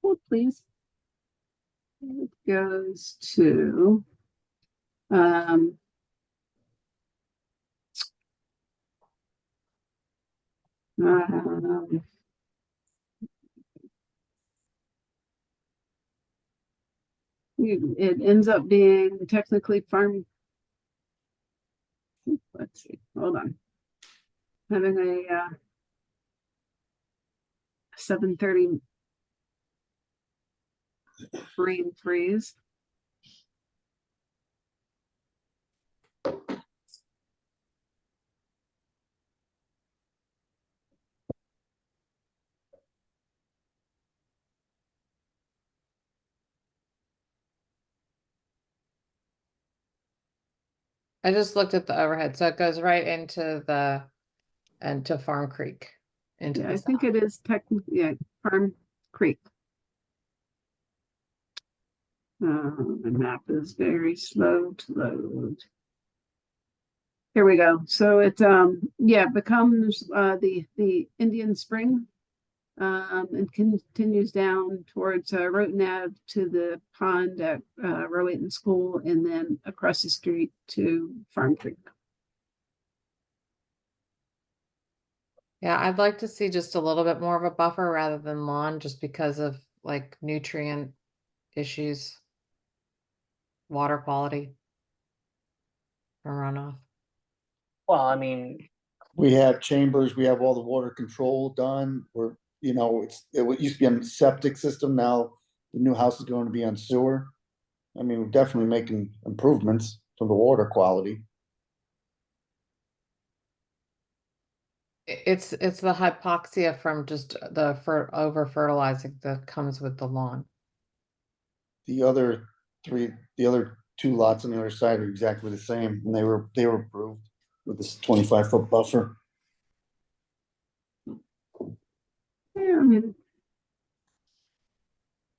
Speaker 1: hold please. It goes to um, it ends up being technically farm. Let's see, hold on. Having a 7:30 brain freeze.
Speaker 3: I just looked at the overhead, so it goes right into Farm Creek. Into
Speaker 1: Yeah,
Speaker 3: the
Speaker 1: I think
Speaker 3: south.
Speaker 1: it is technically Farm Creek. The map is very slow to load. Here we go. So it yeah becomes the Indian Spring and continues down towards Roten Ave to the pond at Rowayton School, and then across the street to Farm Creek.
Speaker 3: Yeah, I'd like to see just a little bit more of a buffer rather than lawn, just because of like nutrient issues, water quality from runoff.
Speaker 2: well, I mean,
Speaker 11: We have chambers, we have all the water control done, we're, you know, it used to be on septic system, now the new house is going to be on sewer. I mean, we're definitely making improvements to the water quality.
Speaker 3: It's the hypoxia from just the over fertilizing that comes with the lawn.
Speaker 11: The other two lots on the other side are exactly the same, and they were approved with this 25-foot buffer.
Speaker 1: Yeah, I mean,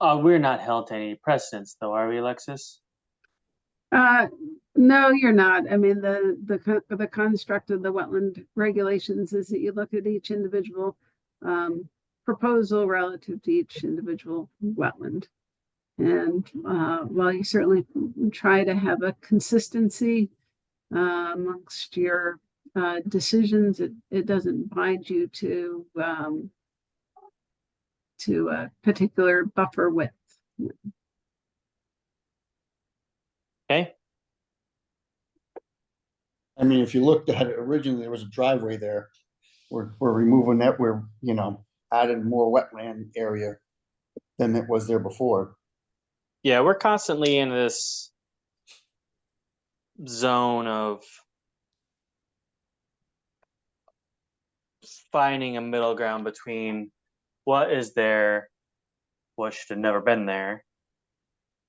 Speaker 2: We're not held to any precedents though, are we, Alexis?
Speaker 1: No, you're not. I mean, the construct of the wetland regulations is that you look at each individual proposal relative to each individual wetland. And while you certainly try to have a consistency amongst your decisions, it doesn't bind you to a particular buffer width.
Speaker 2: Okay,
Speaker 11: I mean, if you looked at it originally, there was a driveway there. We're removing that, we're, adding more wetland area than it was there before.
Speaker 2: yeah, we're constantly in this zone of finding a middle ground between what is there, what should have never been there,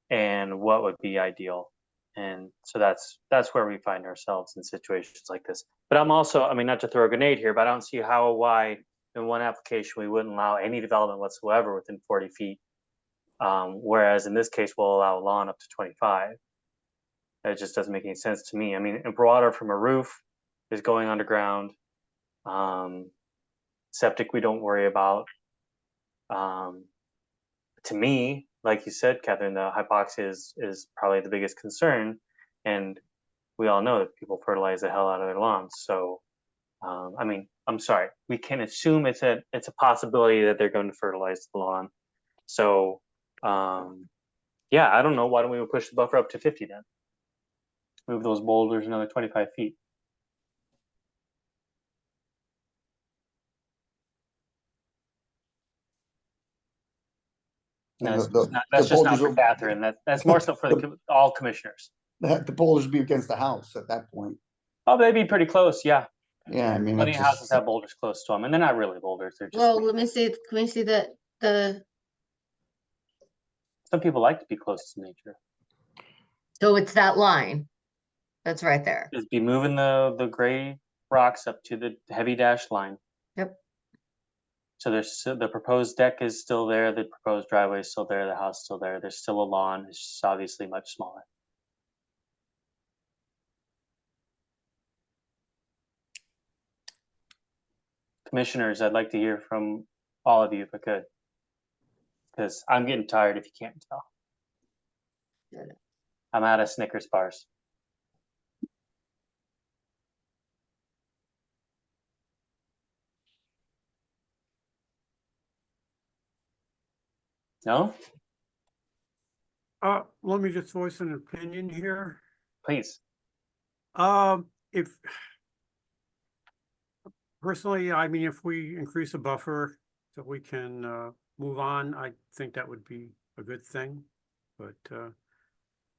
Speaker 2: and what would be ideal. And so that's where we find ourselves in situations like this. But I'm also, I mean, not to throw a grenade here, but I don't see how or why in one application we wouldn't allow any development whatsoever within 40 feet. Whereas in this case, we'll allow a lawn up to 25. It just doesn't make any sense to me. I mean, water from a roof is going underground. Septic we don't worry about. To me, like you said, Catherine, the hypoxia is probably the biggest concern, and we all know that people fertilize the hell out of their lawns. So, I mean, I'm sorry, we can assume it's a possibility that they're going to fertilize the lawn. So, yeah, I don't know. Why don't we push the buffer up to 50 then? Move those boulders another 25 feet. No, that's just not for Catherine. That's more so for all commissioners.
Speaker 11: The boulders be against the house at that point.
Speaker 2: Oh, they'd be pretty close, yeah.
Speaker 11: Yeah, I mean,
Speaker 2: Plenty
Speaker 11: that's
Speaker 2: of houses have boulders close to them, and they're not really boulders. They're just.
Speaker 6: Well, let me see, can we see the,
Speaker 2: Some people like to be close to nature.
Speaker 6: so it's that line. That's right there.
Speaker 2: Just be moving the gray rocks up to the heavy dash line.
Speaker 6: Yep.
Speaker 2: So there's the proposed deck is still there, the proposed driveway is still there, the house is still there. There's still a lawn. It's just obviously much smaller. Commissioners, I'd like to hear from all of you if I could, because I'm getting tired if you can't tell.
Speaker 6: Good.
Speaker 2: I'm out of Snickers bars. No?
Speaker 10: Let me just voice an opinion here.
Speaker 2: Please.
Speaker 10: If personally, I mean, if we increase a buffer so we can move on, I think that would be a good thing. But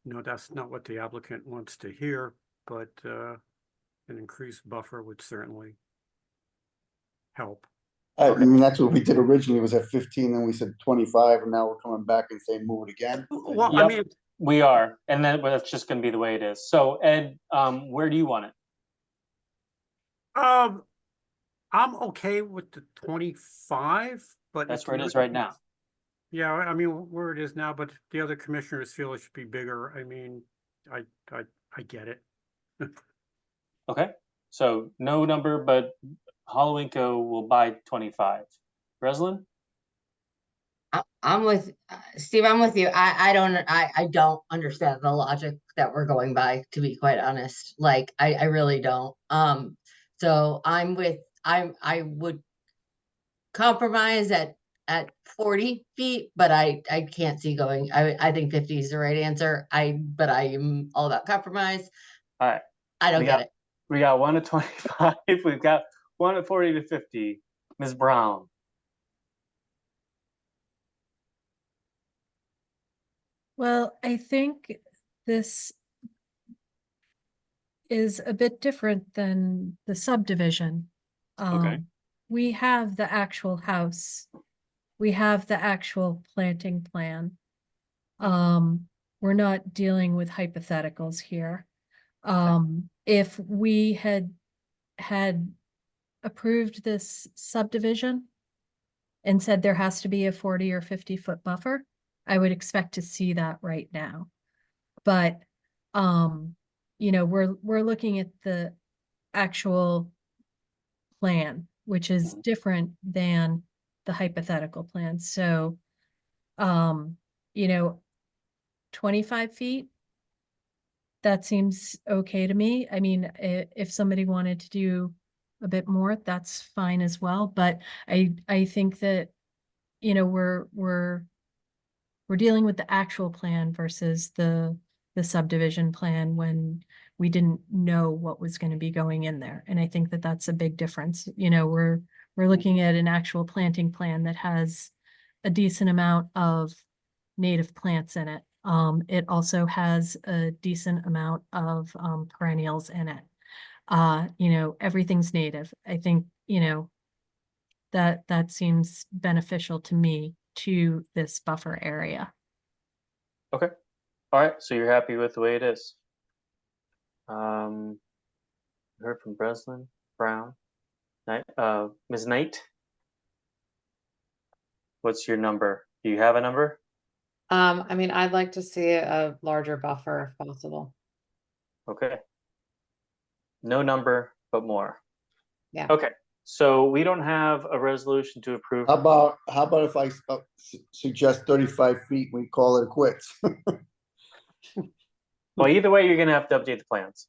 Speaker 10: that's not what the applicant wants to hear, but an increased buffer would certainly help.
Speaker 11: I mean, that's what we did originally, was at 15, and we said 25, and now we're coming back and saying move it again.
Speaker 10: Well,
Speaker 2: Yep.
Speaker 10: I mean,
Speaker 2: We are, and then that's just going to be the way it is. So, Ed, where do you want it?
Speaker 10: I'm okay with the 25, but
Speaker 2: That's
Speaker 10: if
Speaker 2: where it
Speaker 10: the
Speaker 2: is
Speaker 10: other-
Speaker 2: right now.
Speaker 10: Yeah, I mean, where it is now, but the other commissioners feel it should be bigger. I mean, I get it.
Speaker 2: Okay, so no number, but Hollowinko will buy 25. Breslin?
Speaker 6: I'm with Steve, I'm with you. I don't understand the logic that we're going by, to be quite honest. Like, I really don't. So I would compromise at 40 feet, but I can't see going. I think 50 is the right answer. But I am all about compromise.
Speaker 2: All right.
Speaker 6: I don't get it.
Speaker 2: We got 1 to 25. We've got 1 to 40 to 50. Ms. Brown.
Speaker 7: Well, I think this is a bit different than the subdivision.
Speaker 2: Okay.
Speaker 7: We have the actual house. We have the actual planting plan. We're not dealing with hypotheticals here. If we had approved this subdivision and said there has to be a 40 or 50 foot buffer, I would expect to see that right now. But, you know, we're looking at the actual plan, which is different than the hypothetical plan. So, you know, 25 feet, that seems okay to me. I mean, if somebody wanted to do a bit more, that's fine as well. But I think that, you know, we're dealing with the actual plan versus the subdivision plan when we didn't know what was going to be going in there. And I think that that's a big difference. You know, we're looking at an actual planting plan that has a decent amount of native plants in it. It also has a decent amount of perennials in it. You know, everything's native. I think, you know, that seems beneficial to me, to this buffer area.
Speaker 2: Okay. All right. So you're happy with the way it is. Heard from Breslin, Brown, Knight, Ms. Knight. What's your number? Do you have a number?
Speaker 3: I mean, I'd like to see a larger buffer if possible.
Speaker 2: Okay. No number, but more.
Speaker 3: Yeah.
Speaker 2: Okay. So we don't have a resolution to approve.
Speaker 11: How about if I suggest 35 feet, we call it quits?
Speaker 2: Well, either way, you're gonna have to update the plans.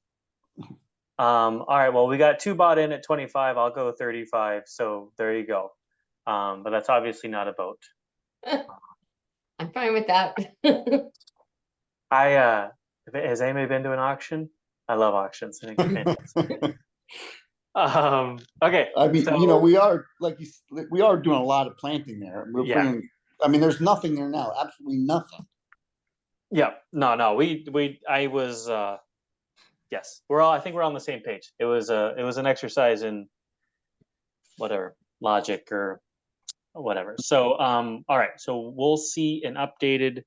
Speaker 2: All right, well, we got 2 bought in at 25. I'll go 35. So there you go. But that's obviously not a vote.
Speaker 6: I'm fine with that.
Speaker 2: Has anybody been to an auction? I love auctions. I think they're fantastic. Okay.
Speaker 11: I mean,
Speaker 2: so,
Speaker 11: you know, we are we are doing a lot of planting there. We're
Speaker 2: Yeah.
Speaker 11: bringing, I mean, there's nothing there now, absolutely nothing.
Speaker 2: Yeah, no, I was, yes, I think we're on the same page. It was an exercise in whatever, logic or whatever. So, all right, so we'll see an updated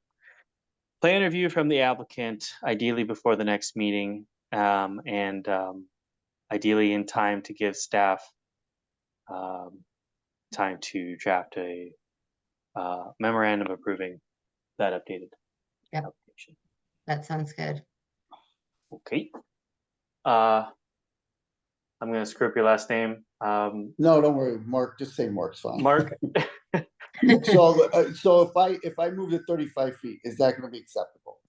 Speaker 2: plan review from the applicant, ideally before the next meeting, and ideally in time to give staff time to draft a memorandum approving that updated
Speaker 6: Yep.
Speaker 2: application.
Speaker 6: That sounds good.
Speaker 2: Okay. I'm gonna screw up your last name.
Speaker 11: No, don't worry, Mark, just say Mark's fine.
Speaker 2: Mark.
Speaker 11: So if I move to 35 feet, is that gonna be acceptable?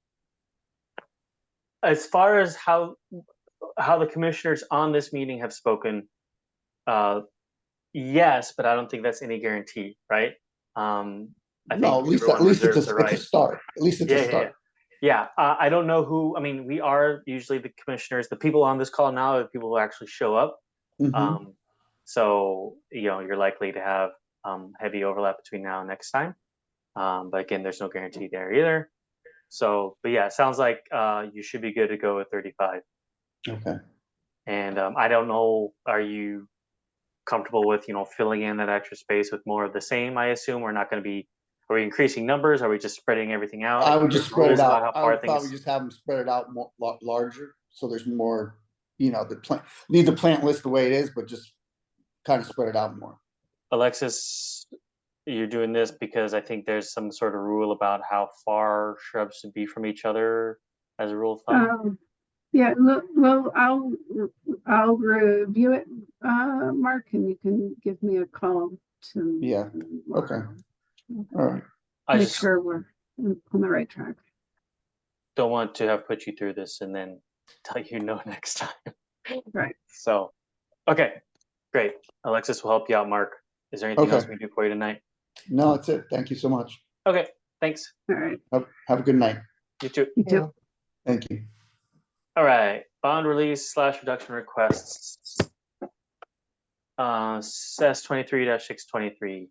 Speaker 2: As far as how the commissioners on this meeting have spoken, yes, but I don't think that's any guarantee, right? I
Speaker 11: No,
Speaker 2: think
Speaker 11: at least
Speaker 2: everyone
Speaker 11: it's
Speaker 2: reserves the
Speaker 11: a
Speaker 2: right.
Speaker 11: start, at least it's a start.
Speaker 2: Yeah, I don't know who. I mean, we are usually the commissioners. The people on this call now are the people who actually show up.
Speaker 11: Mhm.
Speaker 2: So you know, you're likely to have heavy overlap between now and next time. But again, there's no guarantee there either. So, but yeah, it sounds like you should be good to go with 35.
Speaker 11: Okay.
Speaker 2: And I don't know, are you comfortable with, you know, filling in that extra space with more of the same? I assume we're not going to be. Are we increasing numbers? Are we just spreading everything out?
Speaker 11: I would just spread it
Speaker 2: Rules about
Speaker 11: out.
Speaker 2: how
Speaker 11: I
Speaker 2: far
Speaker 11: would probably
Speaker 2: things.
Speaker 11: just have them spread it out more larger, so there's more, you know, the plant, leave the plant list the way it is, but just kind of spread it out more.
Speaker 2: Alexis, you're doing this because I think there's some sort of rule about how far shrubs should be from each other as a rule of thumb.
Speaker 1: Yeah, well, I'll review it, Mark, and you can give me a call to.
Speaker 11: Yeah, okay. All right.
Speaker 2: I
Speaker 1: Make
Speaker 2: just
Speaker 1: sure we're on the right track.
Speaker 2: don't want to have put you through this and then tell you no next time.
Speaker 1: Right.
Speaker 2: So, okay, great. Alexis will help you out, Mark. Is there anything
Speaker 11: Okay.
Speaker 2: else we can do for you tonight?
Speaker 11: No, that's it. Thank you so much.
Speaker 2: Okay, thanks.
Speaker 1: All right.
Speaker 11: Have a good night.
Speaker 2: You too.
Speaker 1: You too.
Speaker 11: Thank you.
Speaker 2: All right, bond release / reduction requests. CES 23-623.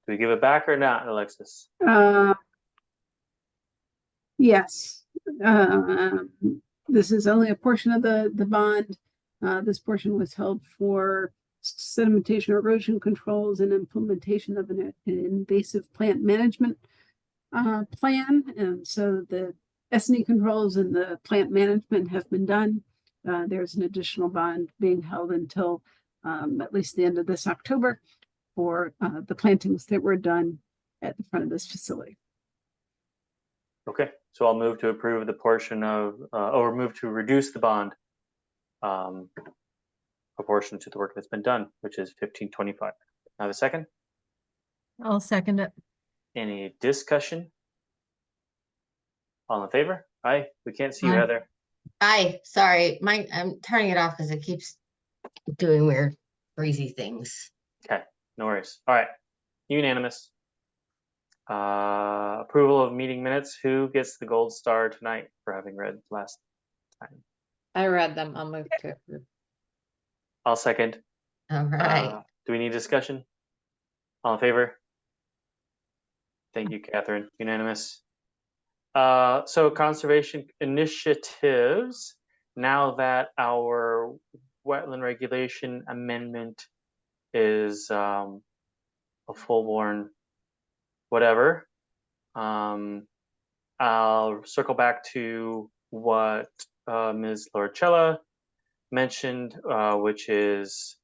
Speaker 2: Do we give it back or not, Alexis?
Speaker 1: Yes. This is only a portion of the bond. This portion was held for sedimentation erosion controls and implementation of an invasive plant management plan. And so the S&E controls and the plant management have been done. There's an additional bond being held until at least the end of this October for the plantings that were done at the front of this facility.
Speaker 2: Okay, so I'll move to approve the portion of, or move to reduce the bond proportion to the work that's been done, which is 1525. Have a second?
Speaker 7: I'll second it.
Speaker 2: Any discussion? All in favor? Aye, we can't see you,
Speaker 7: Aye.
Speaker 2: Heather.
Speaker 6: Sorry, I'm turning it off because it keeps doing weird, crazy things.
Speaker 2: Okay, no worries. All right, unanimous. Approval of meeting minutes. Who gets the gold star tonight for having read last time?
Speaker 3: I read them. I'll move to approve.
Speaker 2: I'll second.
Speaker 6: All right.
Speaker 2: Do we need discussion? All in favor? Thank you, Catherine. Unanimous. So conservation initiatives, now that our wetland regulation amendment is a full-born whatever, I'll circle back to what Ms. Lorcella mentioned, which is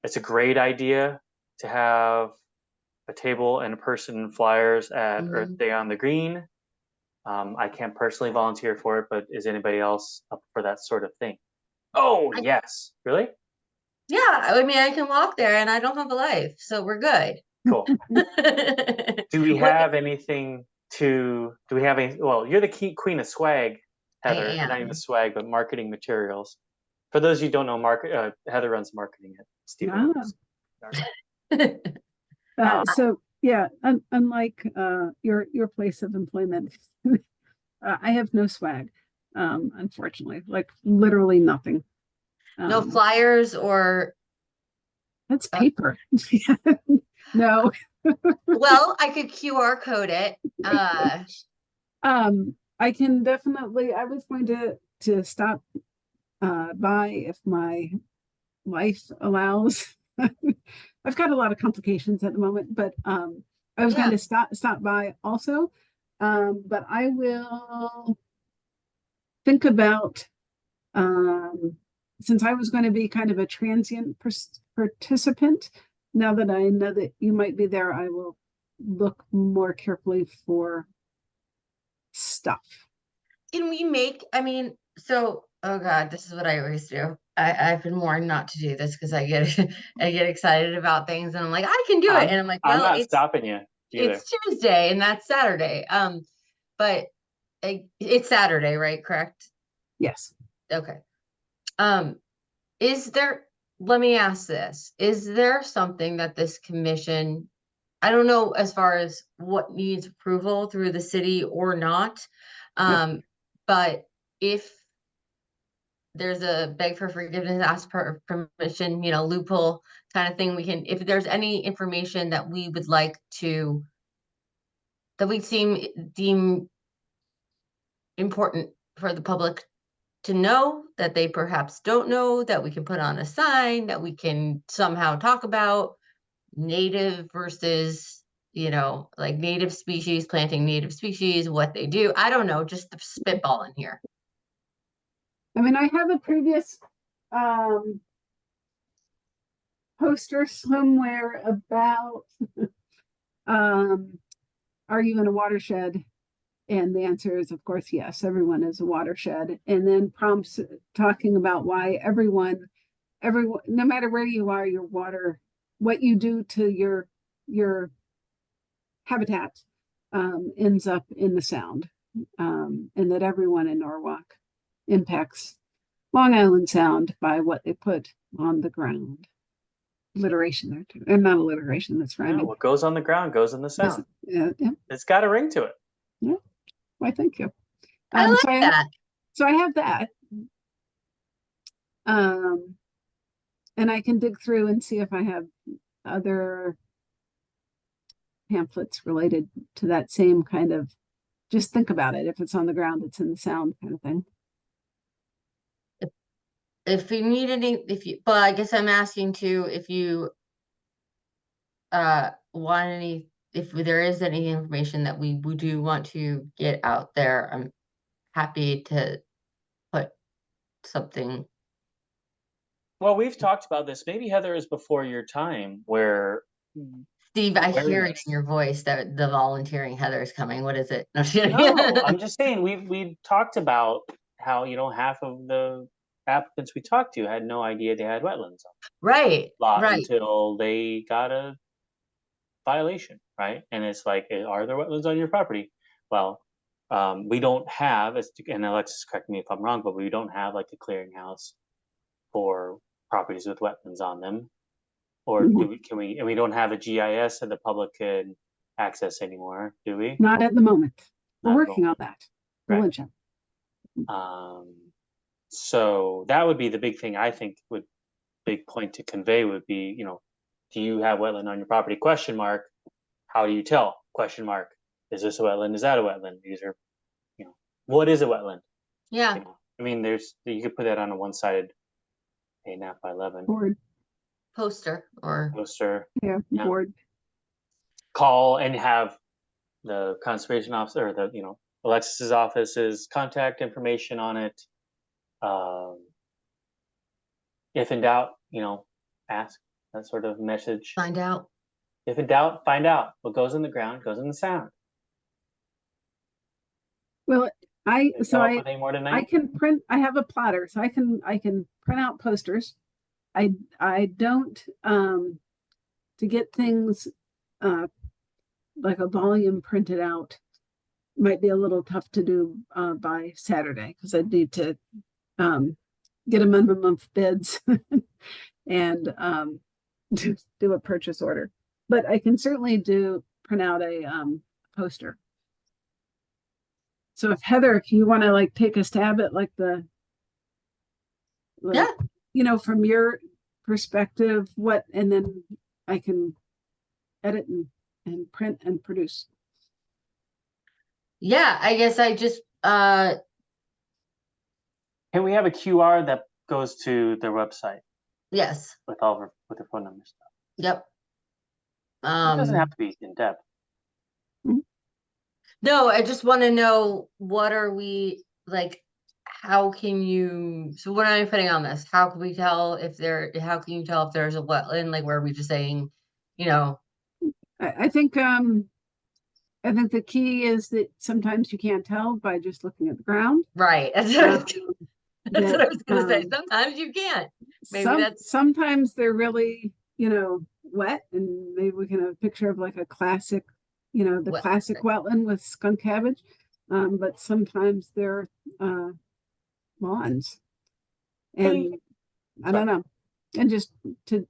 Speaker 2: it's a great idea to have a table and a person and flyers at Earth Day on the Green. I can't personally volunteer for it, but is anybody else up for that sort of thing? Oh, yes. Really?
Speaker 6: Yeah, I mean, I can walk there and I don't have a life, so we're good.
Speaker 2: Cool. Do we have anything do we have any, well, you're the queen of swag, Heather,
Speaker 6: I
Speaker 2: not even
Speaker 6: am.
Speaker 2: swag, but marketing materials. For those of you who don't know, Heather runs marketing at Stephen.
Speaker 1: So yeah, unlike your place of employment, I have no swag, unfortunately, like literally nothing.
Speaker 6: No flyers or,
Speaker 1: That's paper. No.
Speaker 6: well, I could QR code it.
Speaker 1: I can definitely, I was going to stop by if my life allows. I've got a lot of complications at the moment, but I was going to stop by also. But I will think about, since I was going to be kind of a transient participant, now that I know that you might be there, I will look more carefully for stuff.
Speaker 6: Can we make, I mean, so, oh God, this is what I always do. I've been warned not to do this because I get excited about things and I'm like, I can do it. And I'm like,
Speaker 2: I'm
Speaker 6: well,
Speaker 2: not stopping you either.
Speaker 6: it's Tuesday and that's Saturday. But it's Saturday, right? Correct?
Speaker 1: Yes.
Speaker 6: Okay. Let me ask this, is there something that this commission, I don't know as far as what needs approval through the city or not, but if there's a beg for forgiveness, ask for permission, loophole kind of thing, if there's any information that we would like to, that we deem important for the public to know, that they perhaps don't know, that we can put on a sign, that we can somehow talk about native versus, like native species, planting native species, what they do. I don't know, just the spitball in here.
Speaker 1: I mean, I have a previous poster somewhere about are you in a watershed? And the answer is, of course, yes, everyone is a watershed. And then prompts talking about why everyone, no matter where you are, your water, what you do to your habitat ends up in the sound. And that everyone in Norwalk impacts Long Island Sound by what they put on the ground. Alliteration there too. And not alliteration, that's
Speaker 2: Yeah,
Speaker 1: rhyming.
Speaker 2: what goes on the ground goes in the sound.
Speaker 1: Yeah.
Speaker 2: It's got a ring to it.
Speaker 1: Yeah. Why, thank you.
Speaker 6: I like that.
Speaker 1: So I have that. And I can dig through and see if I have other pamphlets related to that same kind of, just think about it. If it's on the ground, it's in the sound kind of thing.
Speaker 6: If you need any, but I guess I'm asking too, if you want any, if there is any information that we do want to get out there, I'm happy to put something.
Speaker 2: Well, we've talked about this. Maybe Heather is before your time, where
Speaker 6: Steve, I
Speaker 2: Very
Speaker 6: hear it
Speaker 2: nice.
Speaker 6: in your voice that the volunteering Heather is coming. What is it? No,
Speaker 2: No, I'm just saying, we talked about how, half of the applicants we talked to had no idea they had wetlands on
Speaker 6: Right,
Speaker 2: the lot
Speaker 6: right.
Speaker 2: until they got a violation, right? And it's like, are there wetlands on your property? Well, we don't have, and Alexis, correct me if I'm wrong, but we don't have like a clearinghouse for properties with wetlands on them. Or and we don't have a GIS that the public can access anymore, do we?
Speaker 1: Not at the moment. We're
Speaker 2: Not at the
Speaker 1: working on that. Diligent.
Speaker 2: So that would be the big thing, I think, big point to convey would be, do you have wetland on your property? Question mark. How do you tell? Question mark. Is this a wetland? Is that a wetland? These are, what is a wetland?
Speaker 6: Yeah,
Speaker 2: I mean, you could put that on a one-sided 8.5 by 11
Speaker 1: Board,
Speaker 6: poster or,
Speaker 2: poster.
Speaker 1: yeah,
Speaker 2: Yeah.
Speaker 1: board.
Speaker 2: Call and have the conservation officer or the, Alexis's office's contact information on it. If in doubt, ask, that sort of message.
Speaker 6: find out.
Speaker 2: If in doubt, find out. What goes in the ground goes in the sound.
Speaker 1: Well, I
Speaker 2: Come up with any more
Speaker 1: I
Speaker 2: tonight?
Speaker 1: can print, I have a plotter, so I can print out posters. I don't, to get things, like a volume printed out might be a little tough to do, by Saturday, because I'd need to, get a minimum of bids and, do a purchase order. But I can certainly print out a, poster. So if Heather, if you want to like take a stab at like
Speaker 6: Yeah.
Speaker 1: From your perspective, and then I can edit and print and produce.
Speaker 6: Yeah, I guess I just,
Speaker 2: Can we have a QR that goes to their website
Speaker 6: yes,
Speaker 2: with with their phone numbers?
Speaker 6: yep.
Speaker 2: It doesn't have to be in depth.
Speaker 6: No, I just want to know what are we like, how can you, so what am I putting on this? How can we tell how can you tell if there's a wetland? Like, where are we just saying,
Speaker 1: I think the key is that sometimes you can't tell by just looking at the ground.
Speaker 6: right. That's what I was gonna say. Sometimes you can't. Maybe
Speaker 1: Sometimes they're really, wet, and maybe we can have a picture of like a classic, the classic wetland with skunk cabbage. But sometimes they're lawns. And I don't know. And just to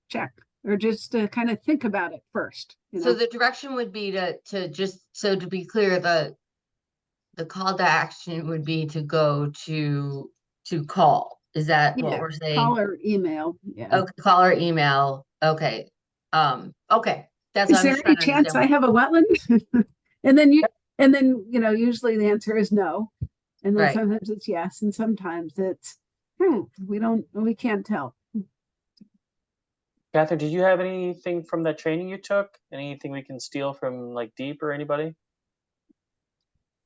Speaker 1: check or just to kind of think about it first.
Speaker 6: So the direction would be to just, so to be clear, the call to action would be to go to call. Is that what we're saying?
Speaker 1: Call or email. Yeah.
Speaker 6: Okay, call or email. Okay. Okay. That's
Speaker 1: Is
Speaker 6: what I'm
Speaker 1: there
Speaker 6: just
Speaker 1: any
Speaker 6: trying to
Speaker 1: chance I
Speaker 6: understand.
Speaker 1: have a wetland? And then usually the answer is no. And then
Speaker 6: Right.
Speaker 1: sometimes it's yes, and sometimes it's we can't tell.
Speaker 2: Catherine, did you have anything from that training you took? Anything we can steal from like Deep or anybody?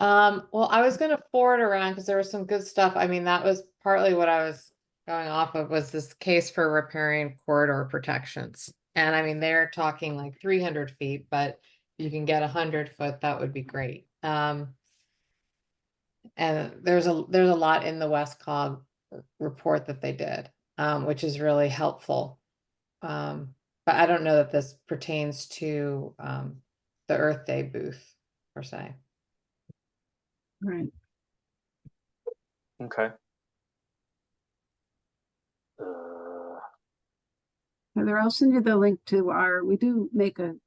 Speaker 3: Well, I was gonna forward around because there was some good stuff. I mean, that was partly what I was going off of, was this case for repairing corridor protections. And I mean, they're talking like 300 feet, but you can get 100 foot, that would be great. And there's a lot in the WestCog report that they did, which is really helpful. But I don't know that this pertains to the Earth Day booth per se.
Speaker 1: Right.
Speaker 2: Okay.
Speaker 1: Heather, I'll send you the link to we do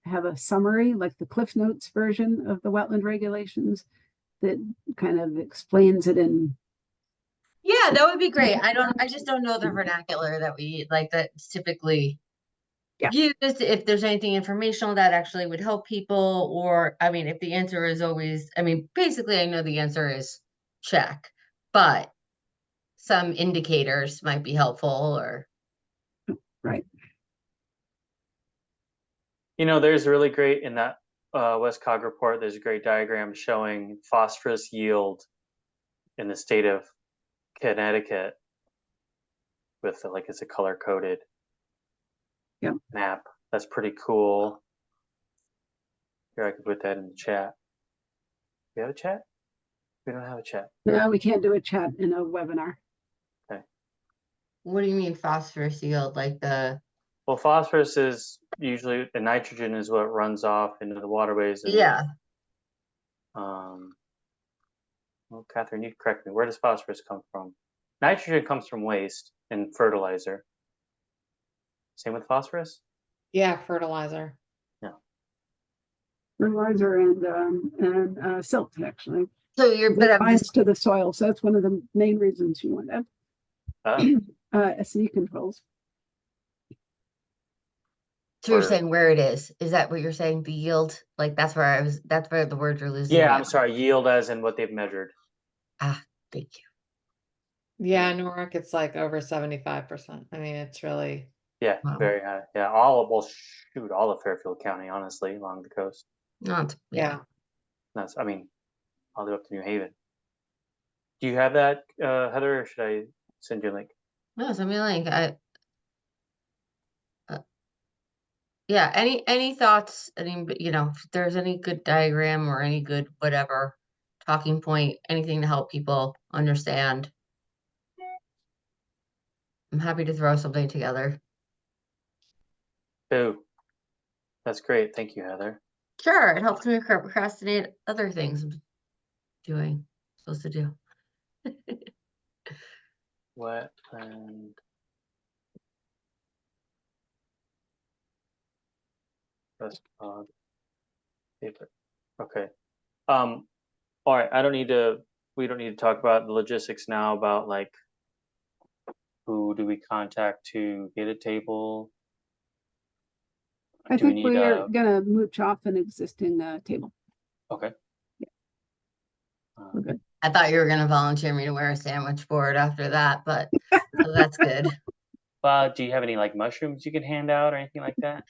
Speaker 1: have a summary, like the Cliff Notes version of the wetland regulations that kind of explains it in.
Speaker 6: Yeah, that would be great. I just don't know the vernacular that we like that's typically used. If there's anything informational that actually would help people, or I mean, if the answer is always, I mean, basically I know the answer is check, but some indicators might be helpful or.
Speaker 1: Right.
Speaker 2: There's really great in that WestCog report, there's a great diagram showing phosphorus yield in the state of Connecticut with it's a color coded map. That's pretty cool. Here, I can put that in the chat. We have a chat? We don't have a chat.
Speaker 1: No, we can't do a chat in a webinar.
Speaker 6: What do you mean phosphorus yield? Like the,
Speaker 2: Well, phosphorus is usually, the nitrogen is what runs off into the waterways. And,
Speaker 6: yeah,
Speaker 2: well, Catherine, you correct me. Where does phosphorus come from? Nitrogen comes from waste and fertilizer. Same with phosphorus?
Speaker 3: Yeah, fertilizer.
Speaker 1: Fertilizer and silt, actually.
Speaker 6: so you're,
Speaker 1: It
Speaker 6: but I'm
Speaker 1: binds
Speaker 6: just,
Speaker 1: to the soil, so that's one of the main reasons you want to
Speaker 2: Uh,
Speaker 1: acidity controls.
Speaker 6: so you're
Speaker 2: for-
Speaker 6: saying where it is that what you're saying? The yield? Like that's where that's where the words are losing.
Speaker 2: yeah,
Speaker 6: me
Speaker 2: I'm
Speaker 6: on.
Speaker 2: sorry. Yield as in what they've measured.
Speaker 6: Ah, thank you.
Speaker 3: Yeah, Norick, it's like over 75%. I mean, it's really,
Speaker 2: Yeah,
Speaker 6: Wow.
Speaker 2: very high. Yeah, shoot, all of Fairfield County, honestly, along the coast.
Speaker 6: Not,
Speaker 3: yeah.
Speaker 2: That's, I mean, all the way up to New Haven. Do you have that, Heather, or should I send you a link?
Speaker 6: No, something like yeah, any thoughts, if there's any good diagram or any good whatever talking point, anything to help people understand. I'm happy to throw something together.
Speaker 2: Oh, that's great. Thank you, Heather.
Speaker 6: Sure, it helps me procrastinate other things I'm supposed to do.
Speaker 2: Wetland. Best pod paper. Okay. All right. We don't need to talk about the logistics now about like who do we contact to get a table?
Speaker 1: I
Speaker 2: Do we
Speaker 1: think
Speaker 2: need
Speaker 1: we're gonna mooch off an existing table.
Speaker 2: okay.
Speaker 1: Yeah.
Speaker 2: Uh,
Speaker 1: We're good.
Speaker 6: I thought you were gonna volunteer me to wear a sandwich board after that, but so that's good.
Speaker 2: do you have any like mushrooms you can hand out or anything like that?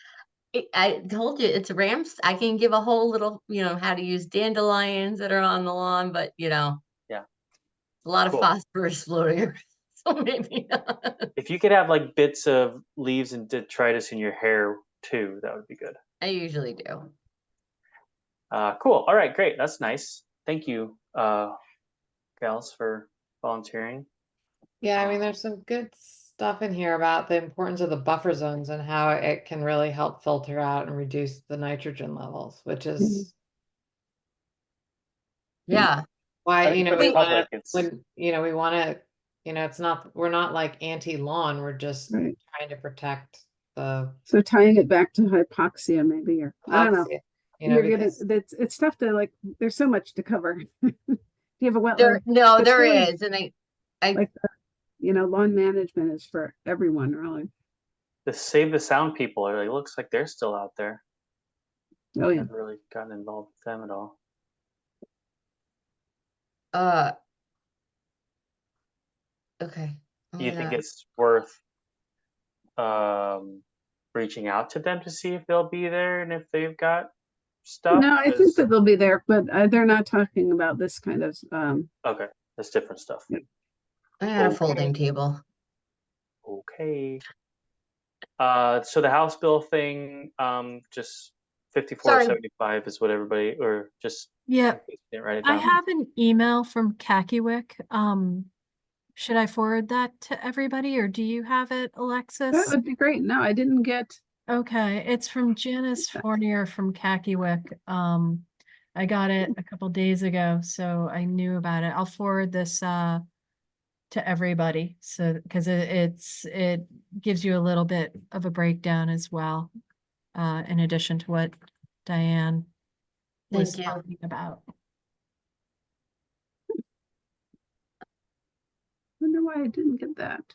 Speaker 6: I told you it's Rams. I can give a whole little, how to use dandelions that are on the lawn, but
Speaker 2: Yeah.
Speaker 6: a lot of
Speaker 2: Cool.
Speaker 6: phosphorus floating around, so maybe not.
Speaker 2: If you could have like bits of leaves and detritus in your hair too, that would be good.
Speaker 6: I usually do.
Speaker 2: Cool. All right, great. That's nice. Thank you, gals, for volunteering.
Speaker 3: Yeah, I mean, there's some good stuff in here about the importance of the buffer zones and how it can really help filter out and reduce the nitrogen levels, which is
Speaker 6: Yeah.
Speaker 3: why,
Speaker 2: I think for the
Speaker 3: we want
Speaker 2: public,
Speaker 3: to,
Speaker 2: it's
Speaker 3: we want to, we're not like anti-lawn, we're just
Speaker 1: Right.
Speaker 3: trying to protect the
Speaker 1: So tying it back to hypoxia, maybe, or I don't know.
Speaker 3: hypoxia,
Speaker 1: You're
Speaker 3: because
Speaker 1: it's tough to like. There's so much to cover. You have a
Speaker 6: There
Speaker 1: wetland. It's really
Speaker 6: is, and I
Speaker 1: like lawn management is for everyone, really.
Speaker 2: the Save the Sound people are like, looks like they're still out there.
Speaker 1: Oh yeah.
Speaker 2: I've really gotten involved with them at all.
Speaker 6: okay.
Speaker 2: Do you think it's worth reaching out to them to see if they'll be there and if they've got stuff?
Speaker 1: No, I think that they'll be there, but they're not talking about this kind of.
Speaker 2: Okay, that's different stuff.
Speaker 1: Yeah.
Speaker 6: I got a
Speaker 2: Okay.
Speaker 6: folding table.
Speaker 2: Okay. So the House bill thing, just 5475 is what everybody, or just
Speaker 7: Yeah,
Speaker 2: didn't write it
Speaker 7: I
Speaker 2: down.
Speaker 7: have an email from Kakiwick. Should I forward that to everybody or do you have it,
Speaker 1: That
Speaker 7: Alexis?
Speaker 1: would be great. No, I didn't get.
Speaker 7: Okay, it's from Janice Fournier from Kakiwick. I got it a couple days ago, so I knew about it. I'll forward this to everybody, so because it gives you a little bit of a breakdown as well, in addition to what Diane was
Speaker 6: Thank you.
Speaker 7: talking about.
Speaker 1: I wonder why I didn't get that.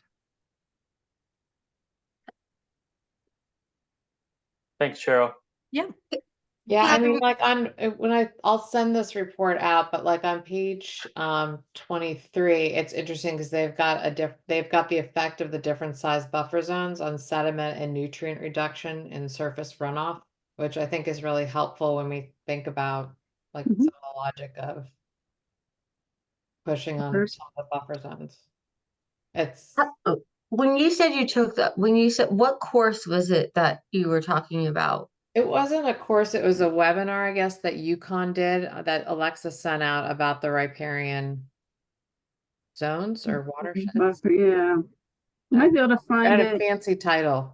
Speaker 2: Thanks, Cheryl.
Speaker 3: yeah, I mean, like I'll send this report out, but like on page 23, it's interesting because they've got the effect of the different size buffer zones on sediment and nutrient reduction in surface runoff, which I think is really helpful when we think about like
Speaker 1: Mhm.
Speaker 3: some of the logic of pushing on
Speaker 1: Buffers.
Speaker 3: some of the buffer zones. It's
Speaker 6: When you said what course was it that you were talking about?
Speaker 3: It wasn't a course, it was a webinar, I guess, that UConn did, that Alexa sent out about the riparian zones or watersheds.
Speaker 1: Yeah, might be able to
Speaker 3: It
Speaker 1: find
Speaker 3: had a
Speaker 1: it.
Speaker 3: fancy title.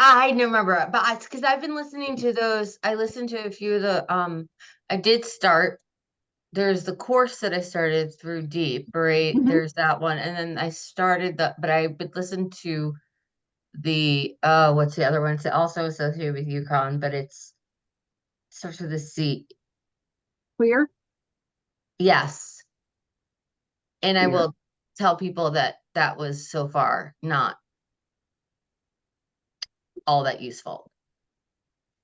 Speaker 6: I remember it, but it's because I've been listening to those. I listened to a few of the I did start. There's the course that I started through Deep, right?
Speaker 1: Mhm.
Speaker 6: There's that one, and then I started but I would listen to the what's the other one? It's also associated with UConn, but it's starts with a C.
Speaker 1: Clear.
Speaker 6: Yes. And I
Speaker 1: Clear.
Speaker 6: will tell people that that was so far not all that useful.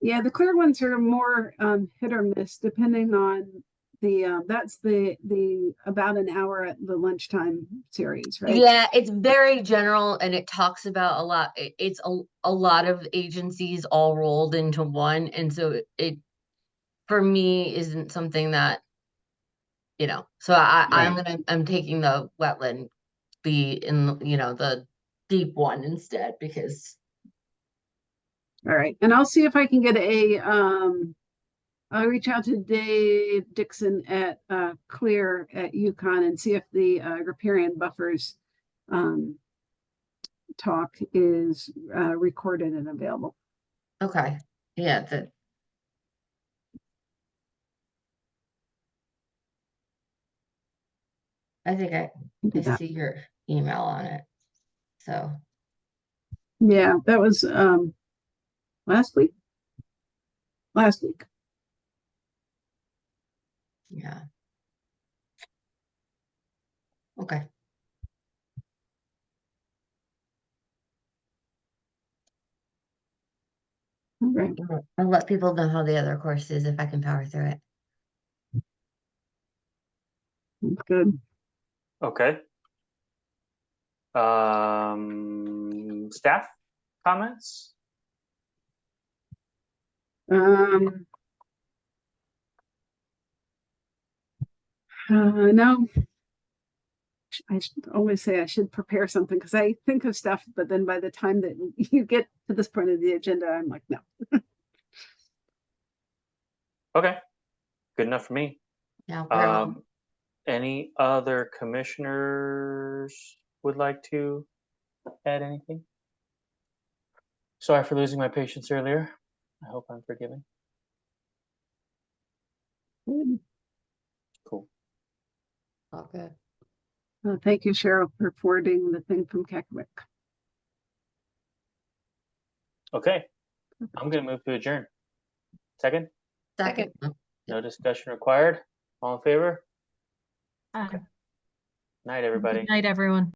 Speaker 1: Yeah, the clear ones are more hit or miss depending on the that's the about an hour at the lunchtime series, right?
Speaker 6: Yeah, it's very general and it talks about a lot. It's a lot of agencies all rolled into one. And so it for me isn't something that, so I'm taking the wetland, the deep one instead because
Speaker 1: All right, and I'll see if I can get I'll reach out to Dave Dixon at Clear at UConn and see if the riparian buffers talk is recorded and available.
Speaker 6: okay. Yeah, I think I
Speaker 1: Do that.
Speaker 6: see your email on it. So
Speaker 1: Yeah, that was last week. Last week.
Speaker 6: yeah. Okay.
Speaker 1: All right.
Speaker 6: I'll let people know how the other course is if I can power through it.
Speaker 1: That's good.
Speaker 2: Okay. Staff comments?
Speaker 1: No, I should always say I should prepare something because I think of stuff, but then by the time that you get to this point of the agenda, I'm like, no.
Speaker 2: Okay, good enough for me.
Speaker 6: Yeah. we're on.
Speaker 2: Any other commissioners would like to add anything? Sorry for losing my patience earlier. I hope I'm forgiven. Cool.
Speaker 3: All good.
Speaker 1: Thank you, Cheryl, for forwarding the thing from Keckwick.
Speaker 2: Okay, I'm gonna move to adjourn. Second?
Speaker 6: Second.
Speaker 2: No discussion required. All in favor?
Speaker 7: Okay.
Speaker 2: Night, everybody.
Speaker 7: Good night, everyone.